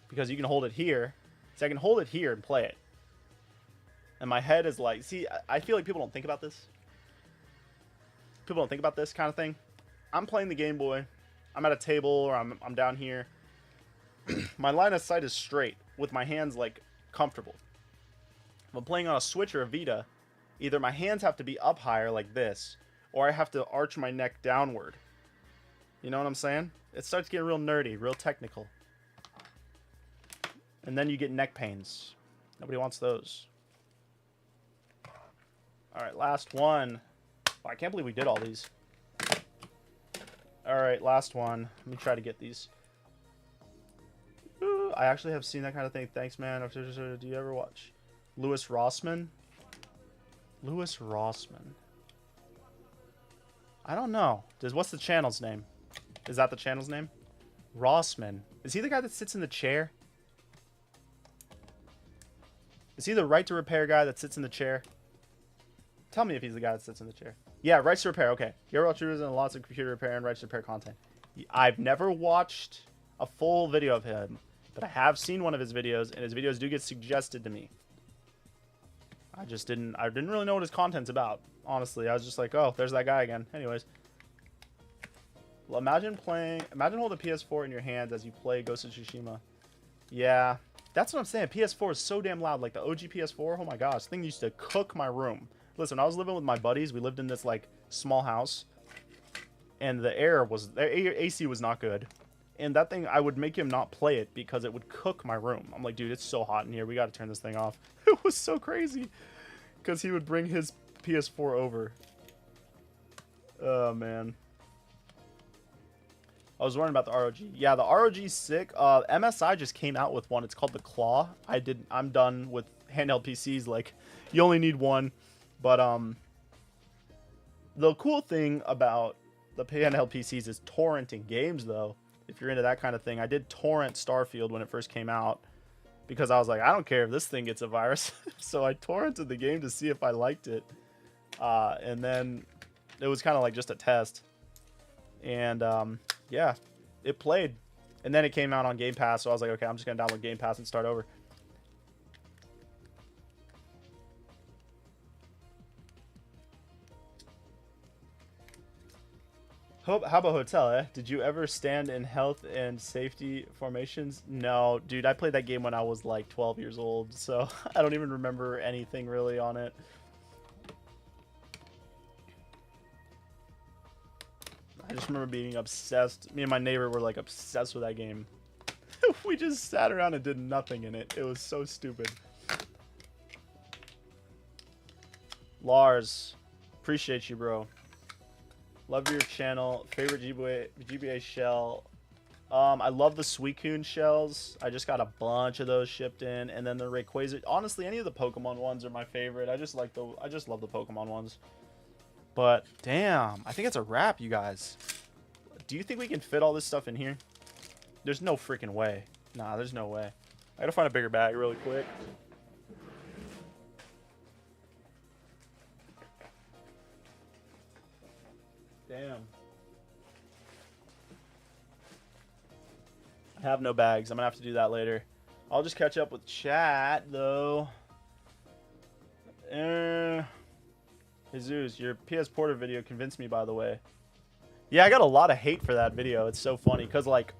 Because you can hold it here. So I can hold it here and play it. And my head is like, see, I feel like people don't think about this. People don't think about this kind of thing. I'm playing the Game Boy. I'm at a table or I'm down here. My line of sight is straight with my hands like comfortable. If I'm playing on a Switch or a Vita, either my hands have to be up higher like this, or I have to arch my neck downward. You know what I'm saying? It starts getting real nerdy, real technical. And then you get neck pains. Nobody wants those. Alright, last one. Oh, I can't believe we did all these. Alright, last one. Let me try to get these. Ooh, I actually have seen that kind of thing. Thanks, man. Do you ever watch Louis Rossman? Louis Rossman. I don't know. What's the channel's name? Is that the channel's name? Rossman. Is he the guy that sits in the chair? Is he the right to repair guy that sits in the chair? Tell me if he's the guy that sits in the chair. Yeah, rights to repair. Okay. You ever watch videos on lots of computer repair and rights to repair content? I've never watched a full video of him, but I have seen one of his videos, and his videos do get suggested to me. I didn't really know what his content's about. Honestly, I was just like, oh, there's that guy again. Anyways. Well, imagine holding a PS4 in your hands as you play Ghost of Tsushima. Yeah, that's what I'm saying. PS4 is so damn loud. Like the OG PS4, oh my gosh, this thing used to cook my room. Listen, when I was living with my buddies, we lived in this like small house, and the AC was not good. And that thing, I would make him not play it because it would cook my room. I'm like, dude, it's so hot in here. We got to turn this thing off. It was so crazy because he would bring his PS4 over. Oh, man. I was wondering about the ROG. Yeah, the ROG's sick. MSI just came out with one. It's called the Claw. I'm done with handheld PCs. Like, you only need one. But the cool thing about the handheld PCs is torrenting games, though. If you're into that kind of thing, I did torrent Starfield when it first came out because I was like, I don't care if this thing gets a virus. So I torrented the game to see if I liked it, and then it was kind of like just a test. And yeah, it played, and then it came out on Game Pass. So I was like, okay, I'm just gonna download Game Pass and start over. How about hotel, eh? Did you ever stand in health and safety formations? No, dude, I played that game when I was like 12 years old, so I don't even remember anything really on it. I just remember being obsessed. Me and my neighbor were like obsessed with that game. We just sat around and did nothing in it. It was so stupid. Lars, appreciate you, bro. Love your channel. Favorite GBA shell. I love the Suicune shells. I just got a bunch of those shipped in, and then the Rayquaza. Honestly, any of the Pokemon ones are my favorite. I just love the Pokemon ones. But damn, I think it's a wrap, you guys. Do you think we can fit all this stuff in here? There's no freaking way. Nah, there's no way. I gotta find a bigger bag really quick. Damn. I have no bags. I'm gonna have to do that later. I'll just catch up with chat though. Jesus, your PS Portal video convinced me, by the way. Yeah, I got a lot of hate for that video. It's so funny because, like,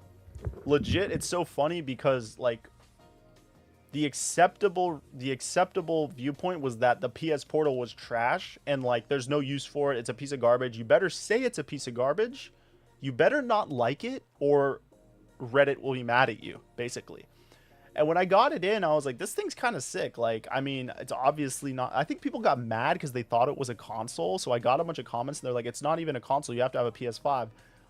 legit, it's so funny because, like, the acceptable viewpoint was that the PS Portal was trash and, like, there's no use for it. It's a piece of garbage. You better say it's a piece of garbage. You better not like it, or Reddit will be mad at you, basically. And when I got it in, I was like, this thing's kind of sick. Like, I mean, it's obviously not. I think people got mad because they thought it was a console. So I got a bunch of comments, and they're like, it's not even a console. You have to have a PS5.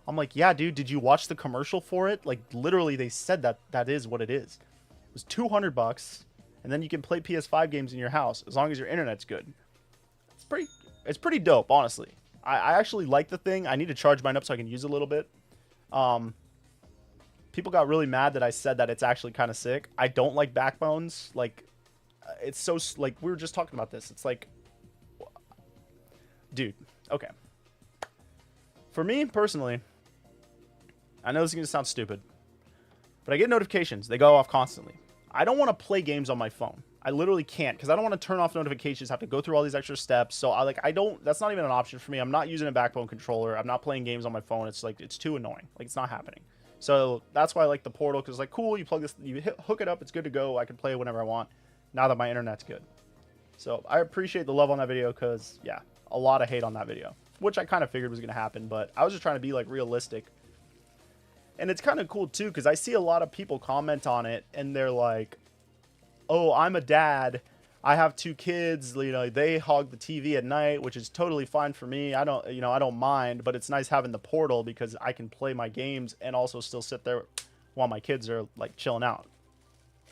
I'm like, yeah, dude, did you watch the commercial for it? Like, literally, they said that is what it is. It was $200, and then you can play PS5 games in your house as long as your internet's good. It's pretty dope, honestly. I actually like the thing. I need to charge mine up so I can use it a little bit. People got really mad that I said that it's actually kind of sick. I don't like backbones. Like, it's so, like, we were just talking about this. It's like, dude, okay. For me, personally, I know this is going to sound stupid, but I get notifications. They go off constantly. I don't want to play games on my phone. I literally can't because I don't want to turn off notifications, have to go through all these extra steps. So I don't, that's not even an option for me. I'm not using a backbone controller. I'm not playing games on my phone. It's like, it's too annoying. Like, it's not happening. So that's why I like the Portal, because like, cool, you plug this, you hook it up, it's good to go. I can play whenever I want now that my internet's good. So I appreciate the love on that video because, yeah, a lot of hate on that video, which I kind of figured was going to happen, but I was just trying to be like realistic. And it's kind of cool too, because I see a lot of people comment on it and they're like, oh, I'm a dad, I have 2 kids, you know, they hog the TV at night, which is totally fine for me. I don't, you know, I don't mind, but it's nice having the Portal because I can play my games and also still sit there while my kids are like chilling out.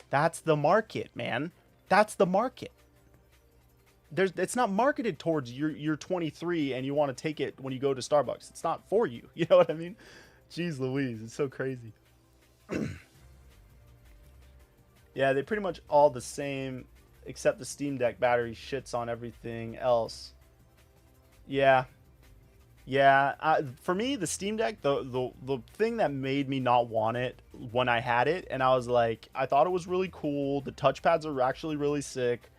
That's the market, man. That's the market. It's not marketed towards you're 23 and you want to take it when you go to Starbucks. It's not for you. You know what I mean? Jeez Louise, it's so crazy. Yeah, they're pretty much all the same, except the Steam Deck battery shits on everything else. Yeah. Yeah, for me, the Steam Deck, the thing that made me not want it when I had it, and I was like, I thought it was really cool. The touchpads are actually really sick.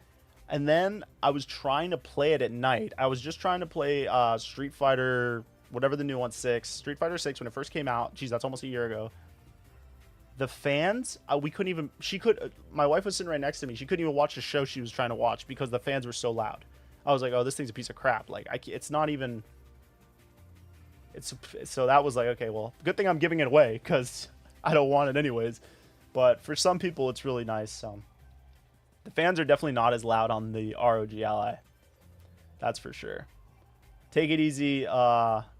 And then I was trying to play it at night. I was just trying to play Street Fighter, whatever the new one, 6. Street Fighter 6 when it first came out. Geez, that's almost a year ago. The fans, we couldn't even, my wife was sitting right next to me. She couldn't even watch the show she was trying to watch because the fans were so loud. I was like, oh, this thing's a piece of crap. Like, it's not even, so that was like, okay, well, good thing I'm giving it away because I don't want it anyways. But for some people, it's really nice. The fans are definitely not as loud on the ROG Ally. That's for sure. Take it easy,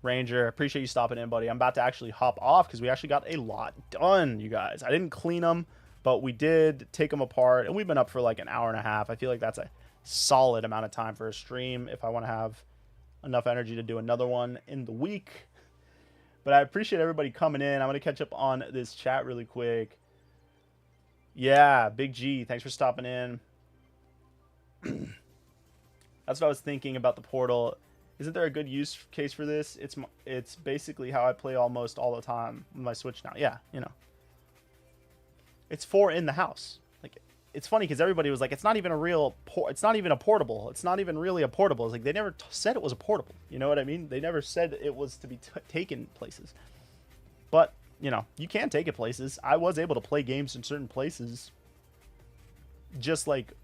Ranger. Appreciate you stopping in, buddy. I'm about to actually hop off because we actually got a lot done, you guys. I didn't clean them, but we did take them apart, and we've been up for like an hour and a half. I feel like that's a solid amount of time for a stream if I want to have enough energy to do another one in the week. But I appreciate everybody coming in. I'm going to catch up on this chat really quick. Yeah, Big G, thanks for stopping in. That's what I was thinking about the Portal. Isn't there a good use case for this? It's basically how I play almost all the time with my Switch now. Yeah, you know. It's for in the house. Like, it's funny because everybody was like, it's not even a real, it's not even a portable. It's not even really a portable. It's like, they never said it was a portable. You know what I mean? They never said it was to be taken places. But, you know, you can take it places. I was able to play games in certain places. Just like,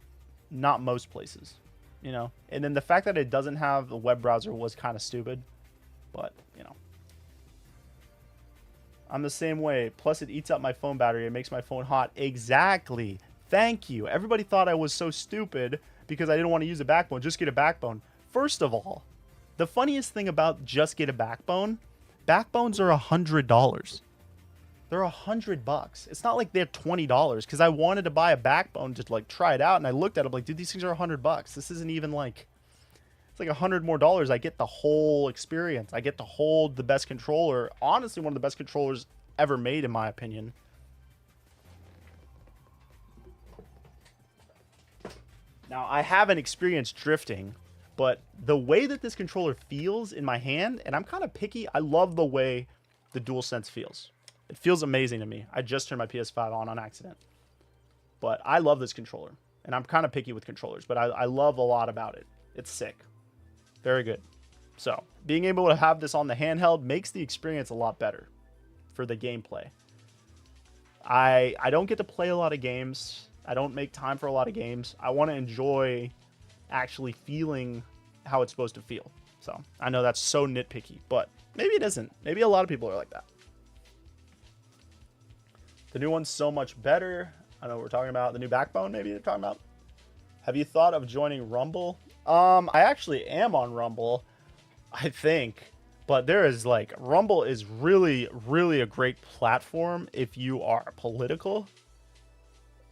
not most places. You know, and then the fact that it doesn't have the web browser was kind of stupid, but you know, I'm the same way. Plus it eats up my phone battery. It makes my phone hot. Exactly. Thank you. Everybody thought I was so stupid because I didn't want to use a backbone. Just get a backbone. First of all, the funniest thing about just get a backbone, backbones are $100. They're $100. It's not like they're $20 because I wanted to buy a backbone to like try it out, and I looked at it like, dude, these things are $100. This isn't even like, it's like $100 more. I get the whole experience. I get to hold the best controller. Honestly, one of the best controllers ever made, in my opinion. Now, I haven't experienced drifting, but the way that this controller feels in my hand, and I'm kind of picky, I love the way the DualSense feels. It feels amazing to me. I just turned my PS5 on accident. But I love this controller. And I'm kind of picky with controllers, but I love a lot about it. It's sick. Very good. So, being able to have this on the handheld makes the experience a lot better for the gameplay. I don't get to play a lot of games. I don't make time for a lot of games. I want to enjoy actually feeling how it's supposed to feel. So, I know that's so nitpicky, but maybe it isn't. Maybe a lot of people are like that. The new one's so much better. I know what we're talking about. The new backbone, maybe they're talking about. Have you thought of joining Rumble? I actually am on Rumble, I think. But there is like, Rumble is really, really a great platform if you are political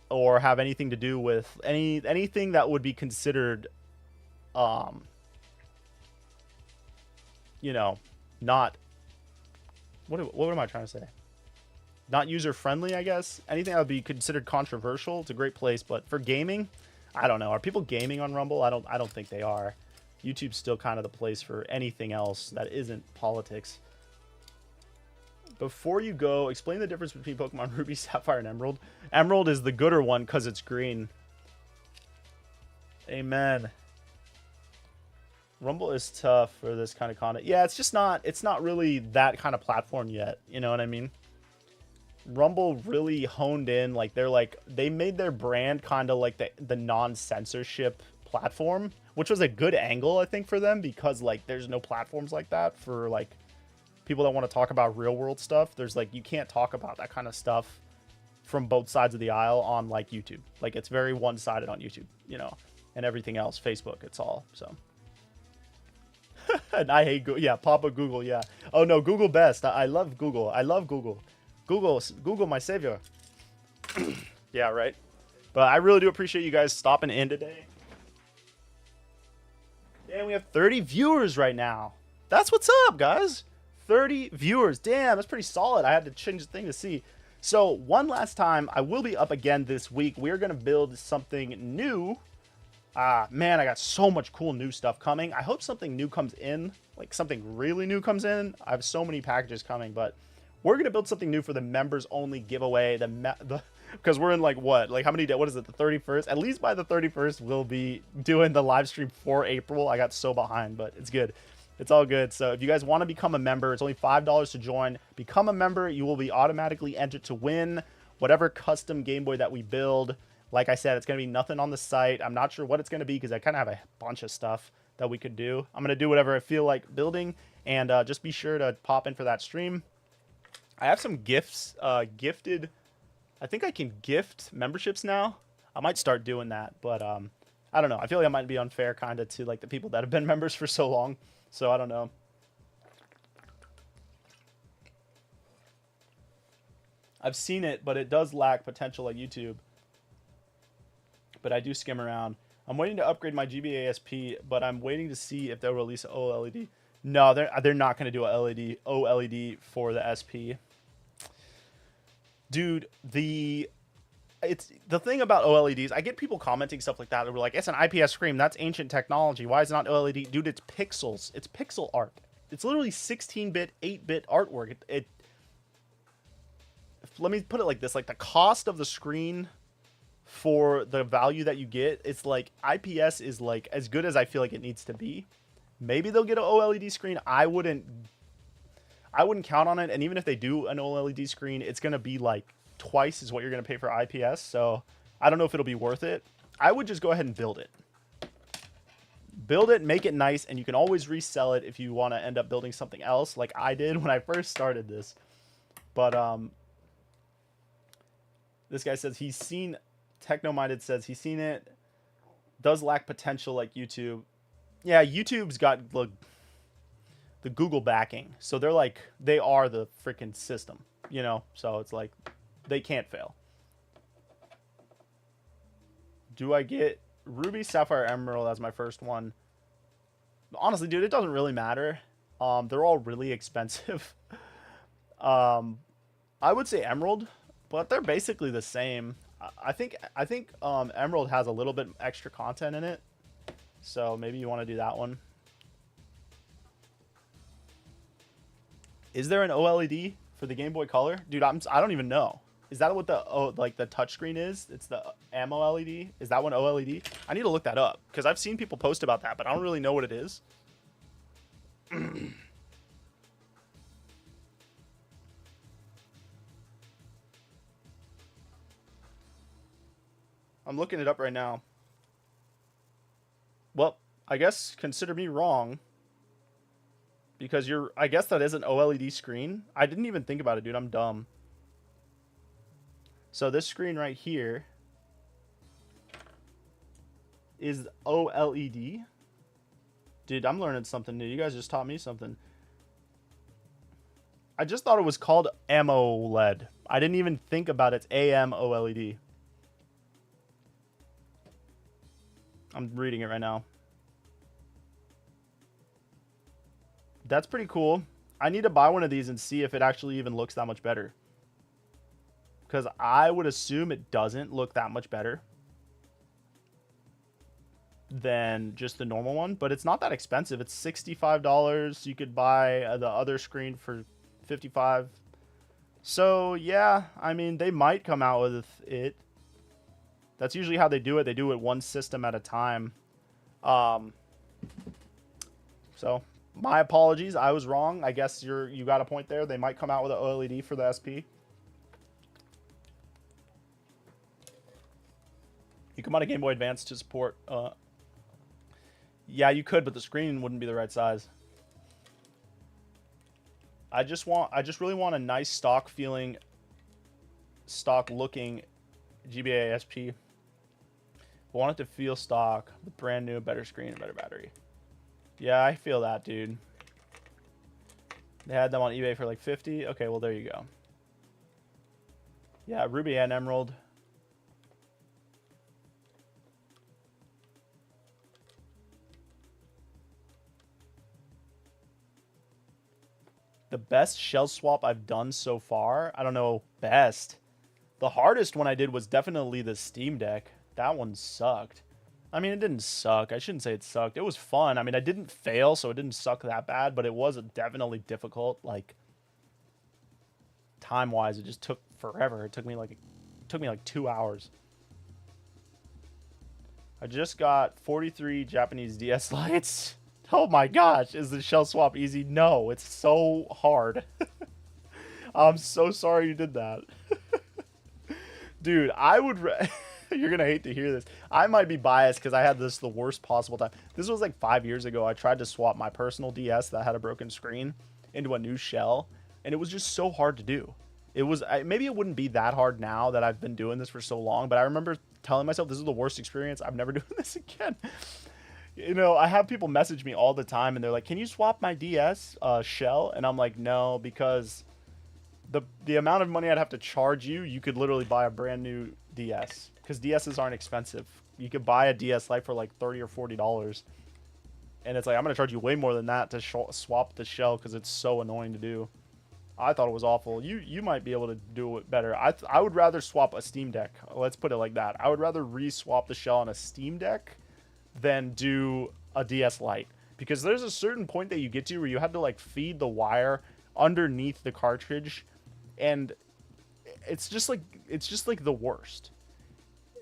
or have anything to do with anything that would be considered, you know, not, what am I trying to say? Not user-friendly, I guess. Anything that would be considered controversial. It's a great place, but for gaming, I don't know. Are people gaming on Rumble? I don't think they are. YouTube's still kind of the place for anything else that isn't politics. Before you go, explain the difference between Pokemon Ruby, Sapphire, and Emerald. Emerald is the gooder one because it's green. Amen. Rumble is tough for this kind of content. Yeah, it's just not, it's not really that kind of platform yet. You know what I mean? Rumble really honed in, like they made their brand kind of like the non-censorship platform, which was a good angle, I think, for them, because like there's no platforms like that for like people that want to talk about real world stuff. There's like, you can't talk about that kind of stuff from both sides of the aisle on like YouTube. Like it's very one-sided on YouTube, you know, and everything else, Facebook, it's all, so. And I hate Google. Yeah, Papa Google, yeah. Oh no, Google best. I love Google. I love Google. Google, my savior. Yeah, right. But I really do appreciate you guys stopping in today. Damn, we have 30 viewers right now. That's what's up, guys. 30 viewers. Damn, that's pretty solid. I had to change the thing to see. So, one last time, I will be up again this week. We're going to build something new. Man, I got so much cool new stuff coming. I hope something new comes in. Like, something really new comes in. I have so many packages coming, but we're going to build something new for the members-only giveaway. Because we're in, like, what? Like, how many days? What is it? The 31st? At least by the 31st, we'll be doing the live stream for April. I got so behind, but it's good. It's all good. So if you guys want to become a member, it's only $5 to join. Become a member. You will be automatically entered to win whatever custom Game Boy that we build. Like I said, it's going to be nothing on the site. I'm not sure what it's going to be because I kind of have a bunch of stuff that we could do. I'm going to do whatever I feel like building, and just be sure to pop in for that stream. I have some gifts gifted. I think I can gift memberships now. I might start doing that, but I don't know. I feel like I might be unfair kind of to like the people that have been members for so long. So I don't know. I've seen it, but it does lack potential like YouTube. But I do skim around. I'm waiting to upgrade my GBA SP, but I'm waiting to see if they'll release an OLED. No, they're not going to do a OLED for the SP. Dude, the thing about OLEDs, I get people commenting stuff like that. They're like, it's an IPS screen. That's ancient technology. Why is it not OLED? Dude, it's pixels. It's pixel art. It's literally 16-bit, 8-bit artwork. Let me put it like this. Like, the cost of the screen for the value that you get, it's like IPS is like as good as I feel like it needs to be. Maybe they'll get an OLED screen. I wouldn't count on it. And even if they do an OLED screen, it's going to be like twice as what you're going to pay for IPS. So I don't know if it'll be worth it. I would just go ahead and build it. Build it, make it nice, and you can always resell it if you want to end up building something else like I did when I first started this. But this guy says he's seen, Technominded says he's seen it. Does lack potential like YouTube. Yeah, YouTube's got the Google backing. So they're like, they are the freaking system, you know? So it's like, they can't fail. Do I get Ruby, Sapphire, Emerald as my first one? Honestly, dude, it doesn't really matter. They're all really expensive. I would say Emerald, but they're basically the same. I think Emerald has a little bit extra content in it. So maybe you want to do that one. Is there an OLED for the Game Boy Color? Dude, I don't even know. Is that what the touchscreen is? It's the ammo LED. Is that one OLED? I need to look that up because I've seen people post about that, but I don't really know what it is. I'm looking it up right now. Well, I guess consider me wrong. Because I guess that is an OLED screen. I didn't even think about it, dude. I'm dumb. So this screen right here is OLED. Dude, I'm learning something new. You guys just taught me something. I just thought it was called AMOLED. I didn't even think about its AMOLED. I'm reading it right now. That's pretty cool. I need to buy one of these and see if it actually even looks that much better. Because I would assume it doesn't look that much better than just the normal one. But it's not that expensive. It's $65. You could buy the other screen for $55. So, yeah. I mean, they might come out with it. That's usually how they do it. They do it one system at a time. So my apologies. I was wrong. I guess you got a point there. They might come out with an OLED for the SP. You come on a Game Boy Advance to support. Yeah, you could, but the screen wouldn't be the right size. I just really want a nice stock feeling, stock looking GBA SP. I want it to feel stock with brand new, better screen and better battery. Yeah, I feel that, dude. They had them on eBay for like 50. Okay, well there you go. Yeah, Ruby and Emerald. The best shell swap I've done so far, I don't know, best. The hardest one I did was definitely the Steam Deck. That one sucked. I mean, it didn't suck. I shouldn't say it sucked. It was fun. I mean, I didn't fail, so it didn't suck that bad, but it was definitely difficult. Like, time-wise, it just took forever. It took me like 2 hours. I just got 43 Japanese DS lights. Oh my gosh, is the shell swap easy? No, it's so hard. I'm so sorry you did that. Dude, I would... You're going to hate to hear this. I might be biased because I had this the worst possible time. This was like 5 years ago. I tried to swap my personal DS that had a broken screen into a new shell, and it was just so hard to do. It was... maybe it wouldn't be that hard now that I've been doing this for so long, but I remember telling myself this is the worst experience. I'm never doing this again. You know, I have people message me all the time, and they're like, can you swap my DS shell? And I'm like, no, because the amount of money I'd have to charge you, you could literally buy a brand new DS. Because DSs aren't expensive. You could buy a DS Lite for like $30 or $40. And it's like, I'm going to charge you way more than that to swap the shell because it's so annoying to do. I thought it was awful. You might be able to do it better. I would rather swap a Steam Deck. Let's put it like that. I would rather re-swap the shell on a Steam Deck than do a DS Lite, because there's a certain point that you get to where you have to like feed the wire underneath the cartridge, and it's just like the worst.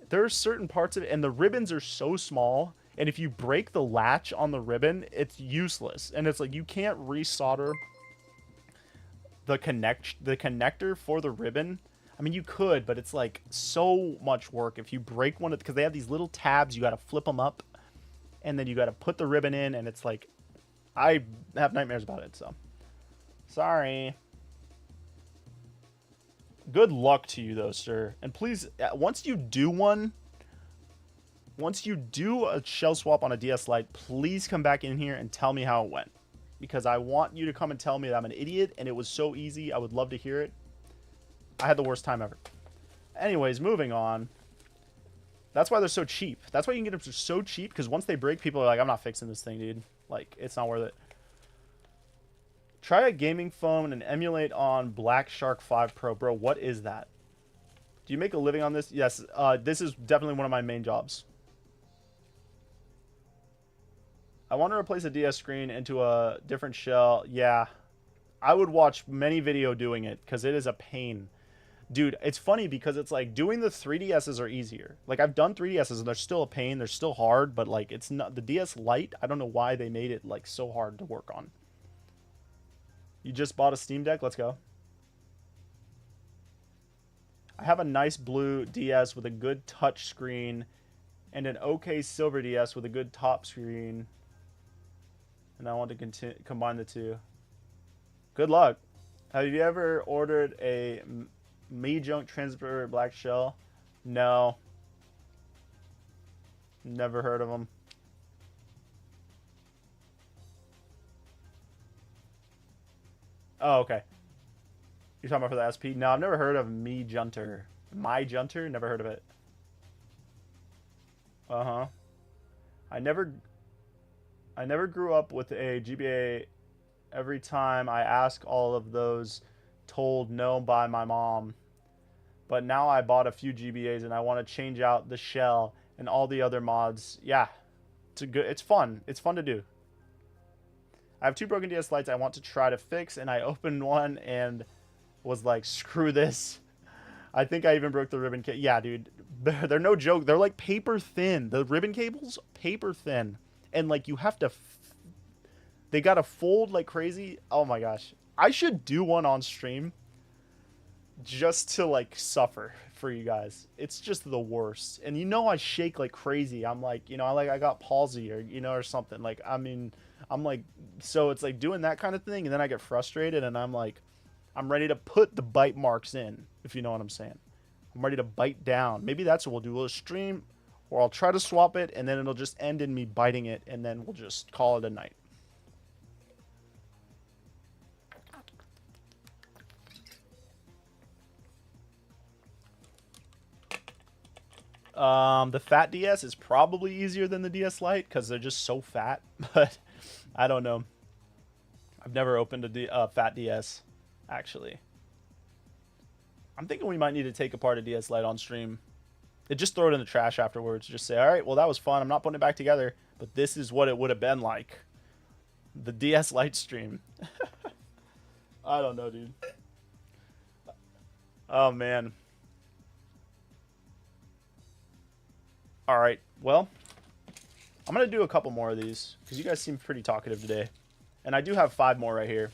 There are certain parts of it, and the ribbons are so small, and if you break the latch on the ribbon, it's useless, and it's like you can't resolder the connector for the ribbon. I mean, you could, but it's like so much work if you break one, because they have these little tabs. You got to flip them up, and then you got to put the ribbon in, and it's like, I have nightmares about it, so. Sorry. Good luck to you, though, sir. And please, once you do a shell swap on a DS Lite, please come back in here and tell me how it went. Because I want you to come and tell me that I'm an idiot, and it was so easy. I would love to hear it. I had the worst time ever. Anyways, moving on. That's why they're so cheap. That's why you can get them for so cheap, because once they break, people are like, I'm not fixing this thing, dude. Like, it's not worth it. Try a gaming phone and emulate on Black Shark 5 Pro. Bro, what is that? Do you make a living on this? Yes, this is definitely one of my main jobs. I want to replace a DS screen into a different shell. Yeah, I would watch many video doing it, because it is a pain. Dude, it's funny because it's like doing the 3DSs are easier. Like, I've done 3DSs and they're still a pain. They're still hard, but like, it's not the DS Lite. I don't know why they made it like so hard to work on. You just bought a Steam Deck? Let's go. I have a nice blue DS with a good touch screen and an okay silver DS with a good top screen. And I want to combine the two. Good luck. Have you ever ordered a Mi Junk Transporter Black Shell? No. Never heard of them. Oh, okay. You're talking about for the SP? No, I've never heard of Mi Junter. My Junter? Never heard of it. Uh-huh. I never grew up with a GBA. Every time I ask all of those told no by my mom. But now I bought a few GBAs and I want to change out the shell and all the other mods. Yeah. It's fun. It's fun to do. I have 2 broken DS lights I want to try to fix, and I opened one and was like, screw this. I think I even broke the ribbon cable. Yeah, dude. They're no joke. They're like paper thin. The ribbon cables, paper thin. And like you have to... They got to fold like crazy. Oh my gosh. I should do one on stream just to like suffer for you guys. It's just the worst. And you know I shake like crazy. I'm like, you know, I got palsy or, you know, or something. Like, I mean, I'm like... So it's like doing that kind of thing. And then I get frustrated and I'm like... I'm ready to put the bite marks in, if you know what I'm saying. I'm ready to bite down. Maybe that's what we'll do. We'll stream, or I'll try to swap it, and then it'll just end in me biting it, and then we'll just call it a night. The Fat DS is probably easier than the DS Lite, because they're just so fat, but I don't know. I've never opened a Fat DS. Actually, I'm thinking we might need to take apart a DS Lite on stream and just throw it in the trash afterwards. Just say, all right, well, that was fun. I'm not putting it back together, but this is what it would have been like. The DS Lite stream. I don't know, dude. Oh, man. All right, well, I'm going to do a couple more of these because you guys seem pretty talkative today. And I do have 5 more right here.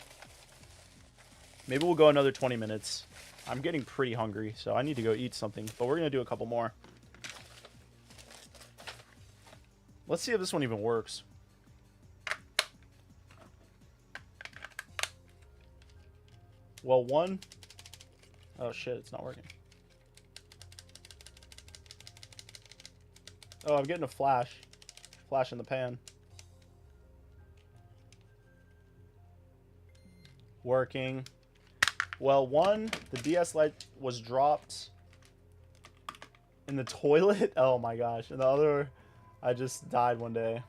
Maybe we'll go another 20 minutes. I'm getting pretty hungry, so I need to go eat something. But we're going to do a couple more. Let's see if this one even works. Well, one... Oh, shit, it's not working. Oh, I'm getting a flash. Flash in the pan. Working. Well, one, the DS Lite was dropped in the toilet. Oh my gosh. And the other, I just died one day.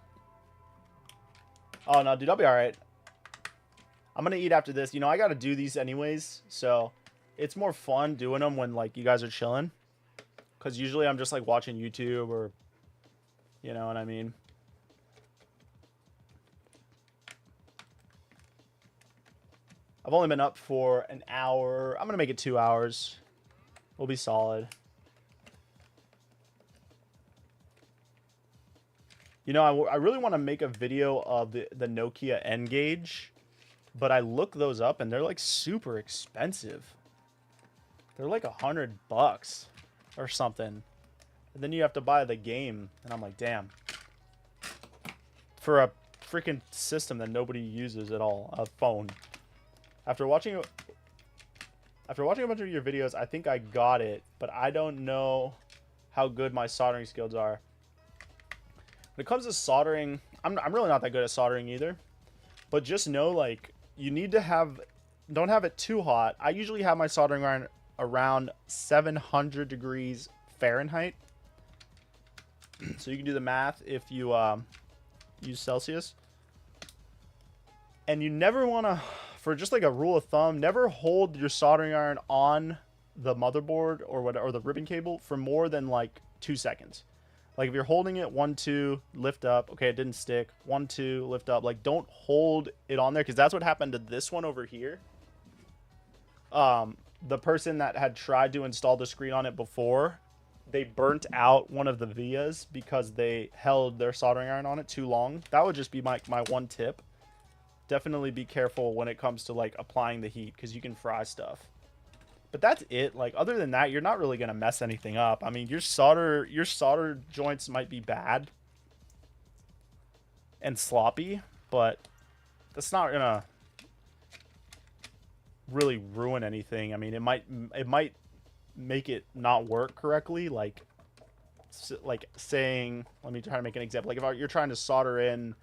Oh no, dude, I'll be alright. I'm gonna eat after this. You know, I gotta do these anyways, so it's more fun doing them when, like, you guys are chilling. Because usually I'm just, like, watching YouTube or, you know what I mean? I've only been up for an hour. I'm going to make it 2 hours. We'll be solid. You know, I really want to make a video of the Nokia N-Gage. But I look those up and they're like super expensive. They're like $100 or something. And then you have to buy the game. And I'm like, damn. For a freaking system that nobody uses at all. A phone. After watching a bunch of your videos, I think I got it, but I don't know how good my soldering skills are. When it comes to soldering, I'm really not that good at soldering either. But just know, like, you need to have... Don't have it too hot. I usually have my soldering iron around 700 degrees Fahrenheit. So you can do the math if you use Celsius. And you never want to... For just like a rule of thumb, never hold your soldering iron on the motherboard or whatever, or the ribbon cable for more than like 2 seconds. Like if you're holding it, 1, 2, lift up. Okay, it didn't stick. 1, 2, lift up. Like don't hold it on there because that's what happened to this one over here. The person that had tried to install the screen on it before, they burnt out one of the vias because they held their soldering iron on it too long. That would just be my one tip. Definitely be careful when it comes to like applying the heat because you can fry stuff. But that's it. Like other than that, you're not really gonna mess anything up. I mean, your solder joints might be bad and sloppy, but that's not gonna really ruin anything. I mean, it might make it not work correctly. Like saying, let me try to make an example. Like if you're trying to solder in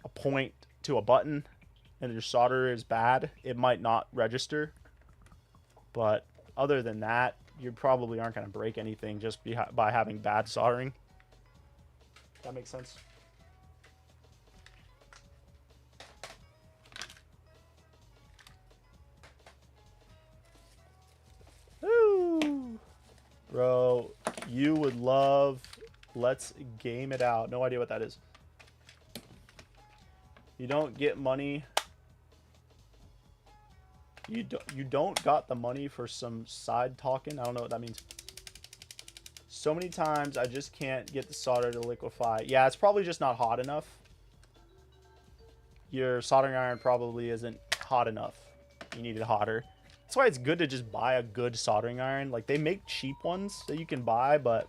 a point to a button and your solder is bad, it might not register. But other than that, you probably aren't going to break anything just by having bad soldering. That makes sense. Woo! Bro, you would love Let's Game It Out. No idea what that is. You don't get money You don't got the money for some side talking. I don't know what that means. So many times I just can't get the solder to liquefy. Yeah, it's probably just not hot enough. Your soldering iron probably isn't hot enough. You need it hotter. That's why it's good to just buy a good soldering iron. Like, they make cheap ones that you can buy, but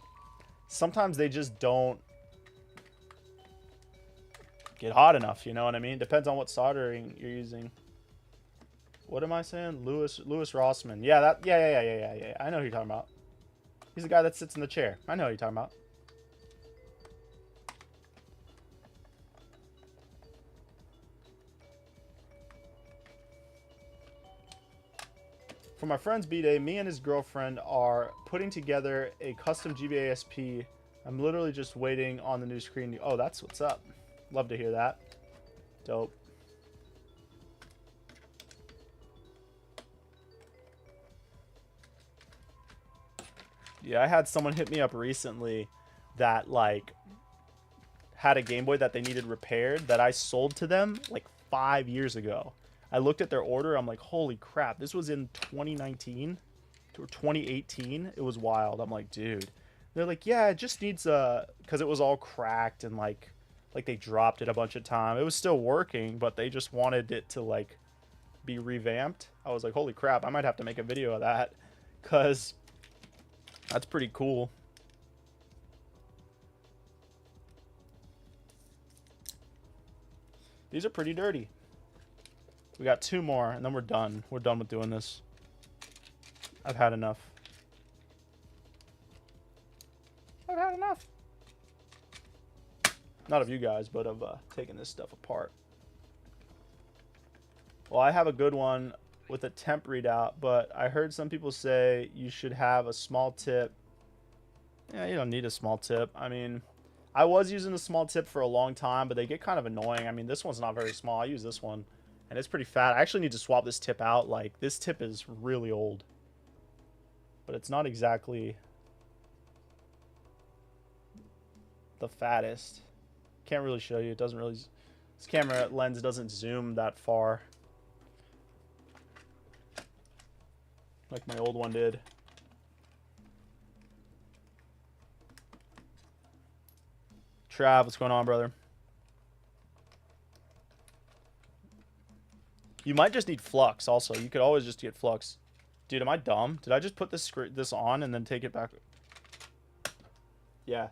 sometimes they just don't get hot enough, you know what I mean? Depends on what soldering you're using. What am I saying? Louis Rossman. Yeah, yeah. I know who you're talking about. He's the guy that sits in the chair. I know who you're talking about. For my friend's B-Day, me and his girlfriend are putting together a custom GBA SP. I'm literally just waiting on the new screen. Oh, that's what's up. Love to hear that. Dope. Yeah, I had someone hit me up recently that, like, had a Game Boy that they needed repaired that I sold to them, like, 5 years ago. I looked at their order. I'm like, holy crap. This was in 2019 or 2018. It was wild. I'm like, dude. They're like, yeah, it just needs a... Because it was all cracked and, like they dropped it a bunch of times. It was still working, but they just wanted it to, like, be revamped. I was like, holy crap. I might have to make a video of that. Because that's pretty cool. These are pretty dirty. We got 2 more, and then we're done. We're done with doing this. I've had enough. I've had enough. Not of you guys, but of taking this stuff apart. Well, I have a good one with a temp readout, but I heard some people say you should have a small tip. Yeah, you don't need a small tip. I mean, I was using the small tip for a long time, but they get kind of annoying. I mean, this one's not very small. I use this one, and it's pretty fat. I actually need to swap this tip out. Like, this tip is really old, but it's not exactly the fattest. Can't really show you. It doesn't really... This camera lens doesn't zoom that far like my old one did. Trav, what's going on, brother? You might just need flux also. You could always just get flux. Dude, am I dumb? Did I just put this on and then take it back? Yeah.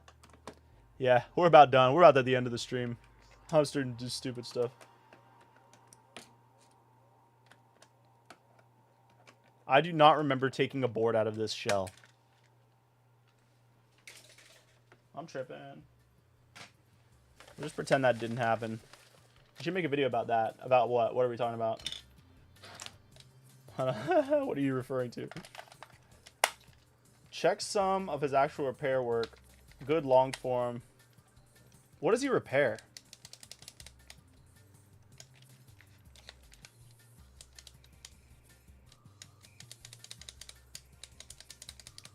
Yeah, we're about done. We're about at the end of the stream. I'm starting to do stupid stuff. I do not remember taking a board out of this shell. I'm tripping. We'll just pretend that didn't happen. You should make a video about that. About what? What are we talking about? What are you referring to? Check some of his actual repair work. Good long form. What does he repair?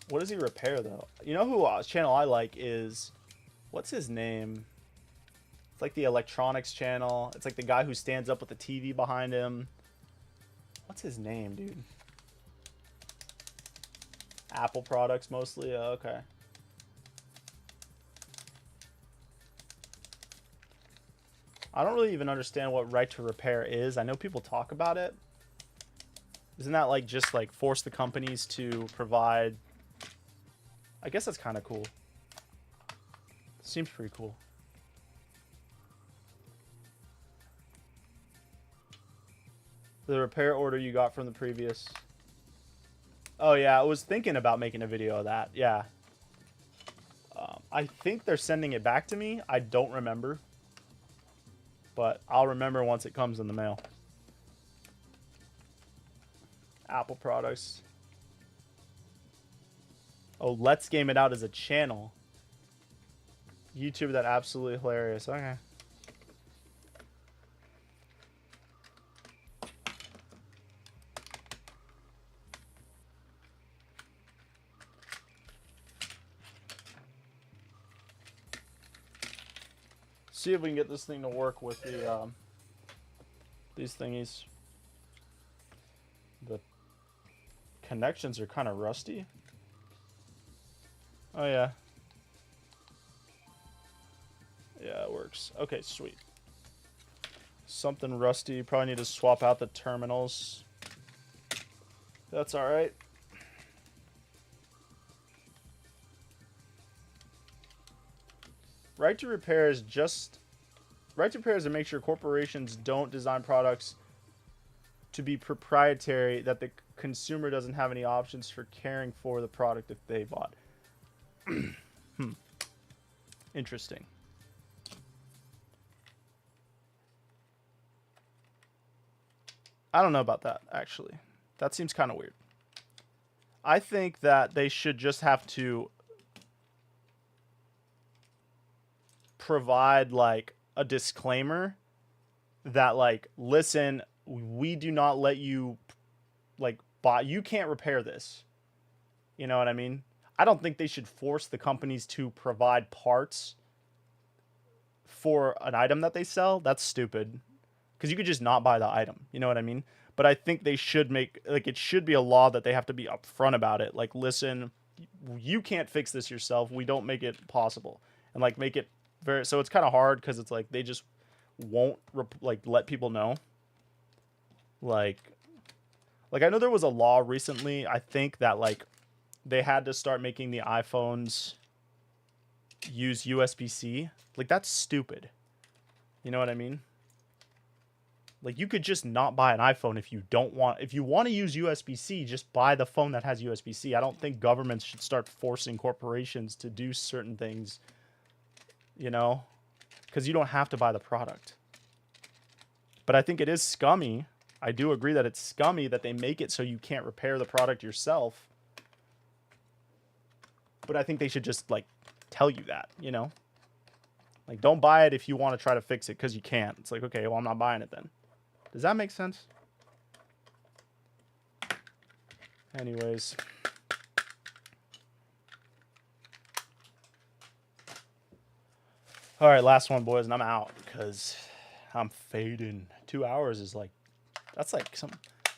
What does he repair, though? You know who channel I like is... What's his name? It's like the electronics channel. It's like the guy who stands up with the TV behind him. What's his name, dude? Apple products mostly? Oh, okay. I don't really even understand what right to repair is. I know people talk about it. Isn't that like just like force the companies to provide... I guess that's kind of cool. Seems pretty cool. The repair order you got from the previous... Oh yeah, I was thinking about making a video of that. Yeah. I think they're sending it back to me. I don't remember. But I'll remember once it comes in the mail. Apple products. Oh, Let's Game It Out as a channel. YouTuber that absolutely hilarious. Okay. See if we can get this thing to work with the these thingies. The connections are kind of rusty. Oh, yeah. Yeah, it works. Okay, sweet. Something rusty. Probably need to swap out the terminals. That's alright. Right to repair is just... Right to repair is to make sure corporations don't design products to be proprietary, that the consumer doesn't have any options for caring for the product if they bought. Interesting. I don't know about that, actually. That seems kind of weird. I think that they should just have to provide, like, a disclaimer that, like, listen, we do not let you, like, buy. You can't repair this. You know what I mean? I don't think they should force the companies to provide parts for an item that they sell. That's stupid. Because you could just not buy the item. You know what I mean? But I think they should make, like, it should be a law that they have to be upfront about it. Like, listen, you can't fix this yourself. We don't make it possible. And, like, make it very, so it's kind of hard because it's like they just won't, like, let people know. Like, I know there was a law recently, I think, that, like, they had to start making the iPhones use USB-C. Like, that's stupid. You know what I mean? Like, you could just not buy an iPhone if you don't want... If you want to use USB-C, just buy the phone that has USB-C. I don't think governments should start forcing corporations to do certain things, you know? Because you don't have to buy the product. But I think it is scummy. I do agree that it's scummy that they make it so you can't repair the product yourself. But I think they should just, like, tell you that, you know? Like, don't buy it if you want to try to fix it because you can't. It's like, okay, well, I'm not buying it then. Does that make sense? Anyways. All right, last one, boys, and I'm out because I'm fading. 2 hours is like, that's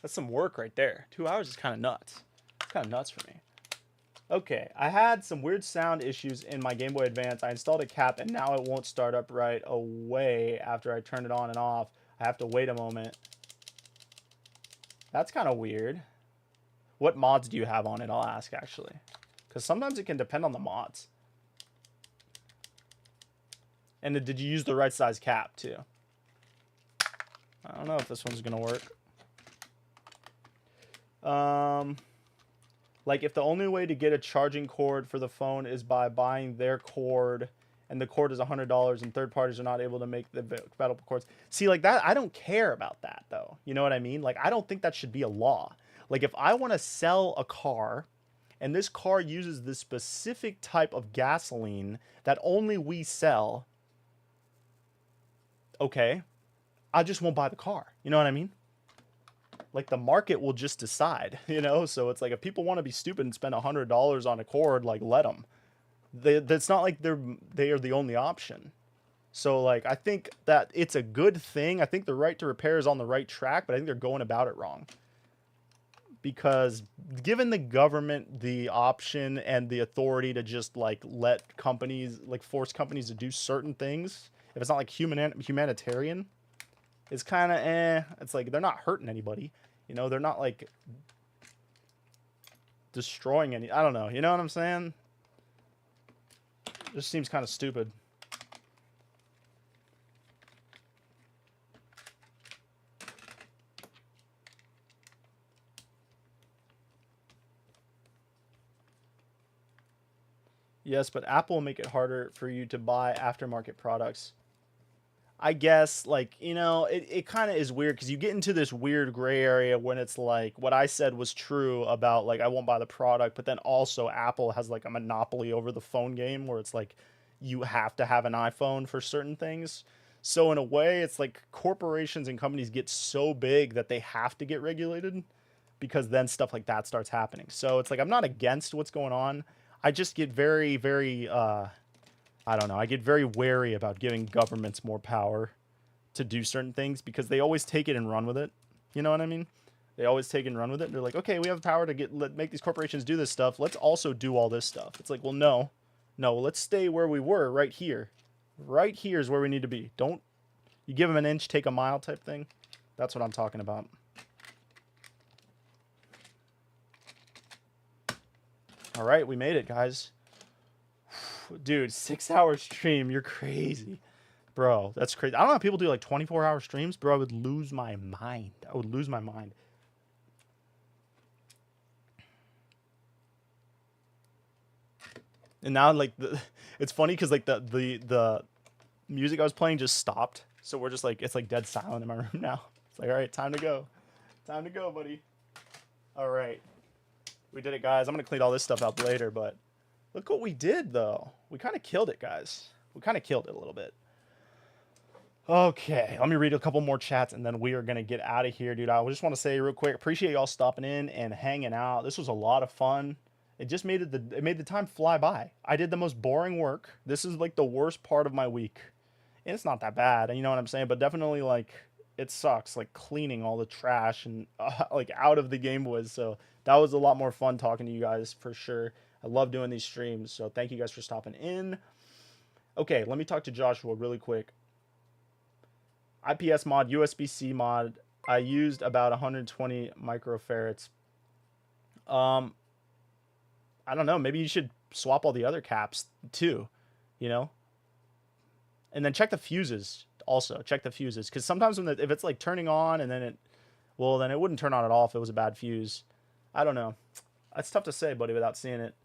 some work right there. 2 hours is kind of nuts. It's kind of nuts for me. Okay, I had some weird sound issues in my Game Boy Advance. I installed a cap, and now it won't start up right away after I turn it on and off. I have to wait a moment. That's kind of weird. What mods do you have on it, I'll ask, actually. Because sometimes it can depend on the mods. And did you use the right size cap, too? I don't know if this one's going to work. Like, if the only way to get a charging cord for the phone is by buying their cord, and the cord is $100, and third parties are not able to make the compatible cords. See, like, that, I don't care about that, though. You know what I mean? Like, I don't think that should be a law. Like, if I want to sell a car, and this car uses this specific type of gasoline that only we sell, okay, I just won't buy the car. You know what I mean? Like, the market will just decide, you know? So it's like, if people want to be stupid and spend $100 on a cord, like, let them. It's not like they are the only option. So, like, I think that it's a good thing. I think the right to repair is on the right track, but I think they're going about it wrong. Because given the government the option and the authority to just, like, let companies, like, force companies to do certain things, if it's not, like, humanitarian, it's kind of It's like, they're not hurting anybody. You know, they're not, like, destroying any... I don't know. You know what I'm saying? It just seems kind of stupid. Yes, but Apple will make it harder for you to buy aftermarket products. I guess, like, you know, it kind of is weird because you get into this weird gray area when it's like what I said was true about, like, I won't buy the product, but then also Apple has, like, a monopoly over the phone game where it's like you have to have an iPhone for certain things. So in a way, it's like corporations and companies get so big that they have to get regulated because then stuff like that starts happening. So it's like, I'm not against what's going on. I just get very, very, I don't know. I get very wary about giving governments more power to do certain things because they always take it and run with it. You know what I mean? They always take and run with it. They're like, okay, we have the power to make these corporations do this stuff. Let's also do all this stuff. It's like, well, no. No, let's stay where we were, right here. Right here is where we need to be. Don't, you give them an inch, take a mile type thing. That's what I'm talking about. All right, we made it, guys. Dude, 6-hour stream. You're crazy. Bro, that's crazy. I don't know how people do like 24-hour streams. Bro, I would lose my mind. I would lose my mind. And now, like, it's funny because, like, the music I was playing just stopped. So we're just, like, it's, like, dead silent in my room now. It's like, all right, time to go. Time to go, buddy. All right. We did it, guys. I'm going to clean all this stuff up later, but look what we did, though. We kind of killed it, guys. We kind of killed it a little bit. Okay, let me read a couple more chats, and then we are going to get out of here, dude. I just want to say real quick, appreciate y'all stopping in and hanging out. This was a lot of fun. It just made it made the time fly by. I did the most boring work. This is like the worst part of my week. And it's not that bad, you know what I'm saying? But definitely, like, it sucks, like, cleaning all the trash and, like, out of the Gameboys. So that was a lot more fun talking to you guys, for sure. I love doing these streams, so thank you guys for stopping in. Okay, let me talk to Joshua really quick. IPS mod, USB-C mod. I used about 120 microfarads. I don't know. Maybe you should swap all the other caps too, you know? And then check the fuses also. Check the fuses. Because sometimes if it's like turning on and then then it wouldn't turn on at all if it was a bad fuse. I don't know. It's tough to say, buddy, without seeing it.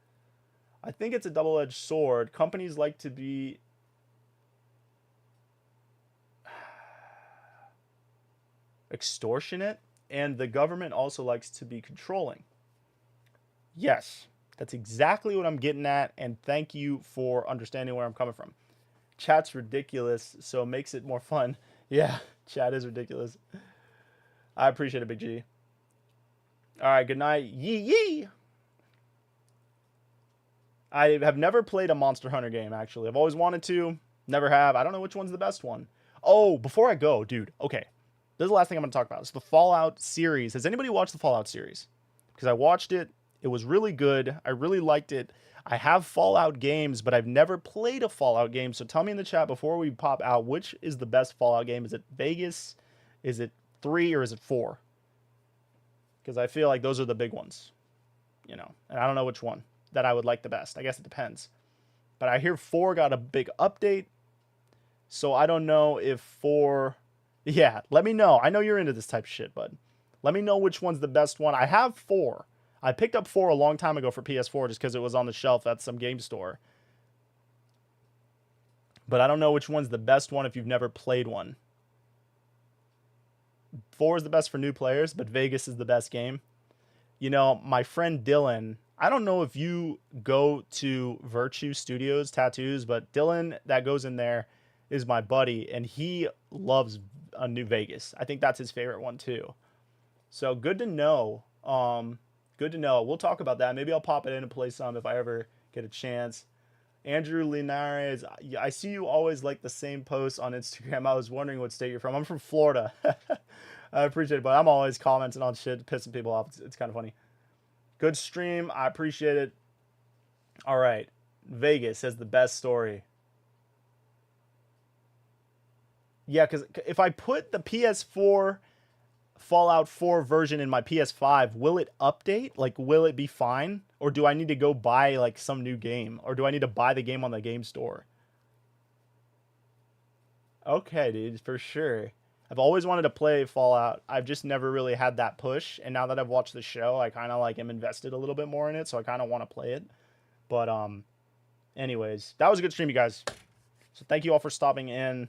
I think it's a double-edged sword. Companies like to be extortionate, and the government also likes to be controlling. Yes. That's exactly what I'm getting at, and thank you for understanding where I'm coming from. Chat's ridiculous, so it makes it more fun. Yeah, chat is ridiculous. I appreciate it, Big G. All right, good night. Yee. I have never played a Monster Hunter game, actually. I've always wanted to. Never have. I don't know which one's the best one. Oh, before I go, dude, okay. This is the last thing I'm going to talk about. It's the Fallout series. Has anybody watched the Fallout series? Because I watched it. It was really good. I really liked it. I have Fallout games, but I've never played a Fallout game. So tell me in the chat before we pop out, which is the best Fallout game? Is it Vegas? Is it 3 or is it 4? Because I feel like those are the big ones, you know. And I don't know which one that I would like the best. I guess it depends. But I hear 4 got a big update. So I don't know if 4... Yeah, let me know. I know you're into this type of shit, bud. Let me know which one's the best one. I have 4. I picked up 4 a long time ago for PS4 just because it was on the shelf at some game store. But I don't know which one's the best one if you've never played one. 4 is the best for new players, but Vegas is the best game. You know, my friend Dylan, I don't know if you go to Virtue Studios Tattoos, but Dylan that goes in there is my buddy, and he loves a New Vegas. I think that's his favorite one too. So good to know. Good to know. We'll talk about that. Maybe I'll pop it in and play some if I ever get a chance. Andrew Linares, I see you always like the same posts on Instagram. I was wondering what state you're from. I'm from Florida. I appreciate it, but I'm always commenting on shit, pissing people off. It's kind of funny. Good stream. I appreciate it. All right. Vegas has the best story. Yeah, because if I put the PS4 Fallout 4 version in my PS5, will it update? Like, will it be fine? Or do I need to go buy, like, some new game? Or do I need to buy the game on the game store? Okay, dude, for sure. I've always wanted to play Fallout. I've just never really had that push. And now that I've watched the show, I kind of, like, am invested a little bit more in it. So I kind of want to play it. But, anyways, that was a good stream, you guys. So thank you all for stopping in.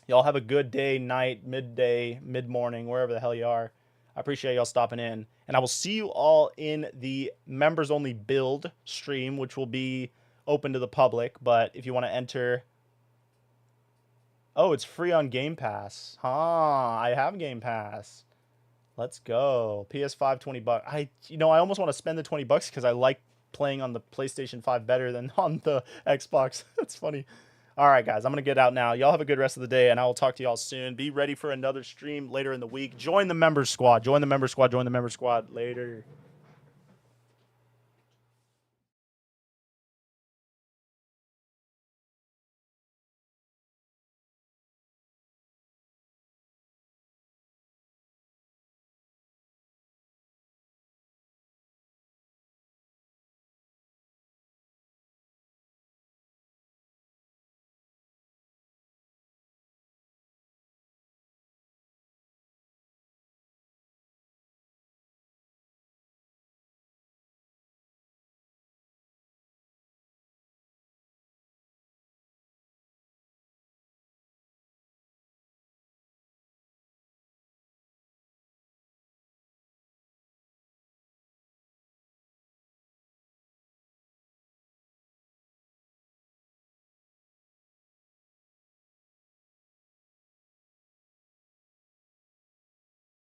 Y'all have a good day, night, midday, mid-morning, wherever the hell you are. I appreciate y'all stopping in. And I will see you all in the members-only build stream, which will be open to the public. But if you want to enter... Oh, it's free on Game Pass. I have Game Pass. Let's go. PS5, $20. I almost want to spend the $20 because I like playing on the PlayStation 5 better than on the Xbox. That's funny. All right, guys, I'm going to get out now. Y'all have a good rest of the day, and I will talk to y'all soon. Be ready for another stream later in the week. Join the member squad. Join the member squad. Join the member squad later.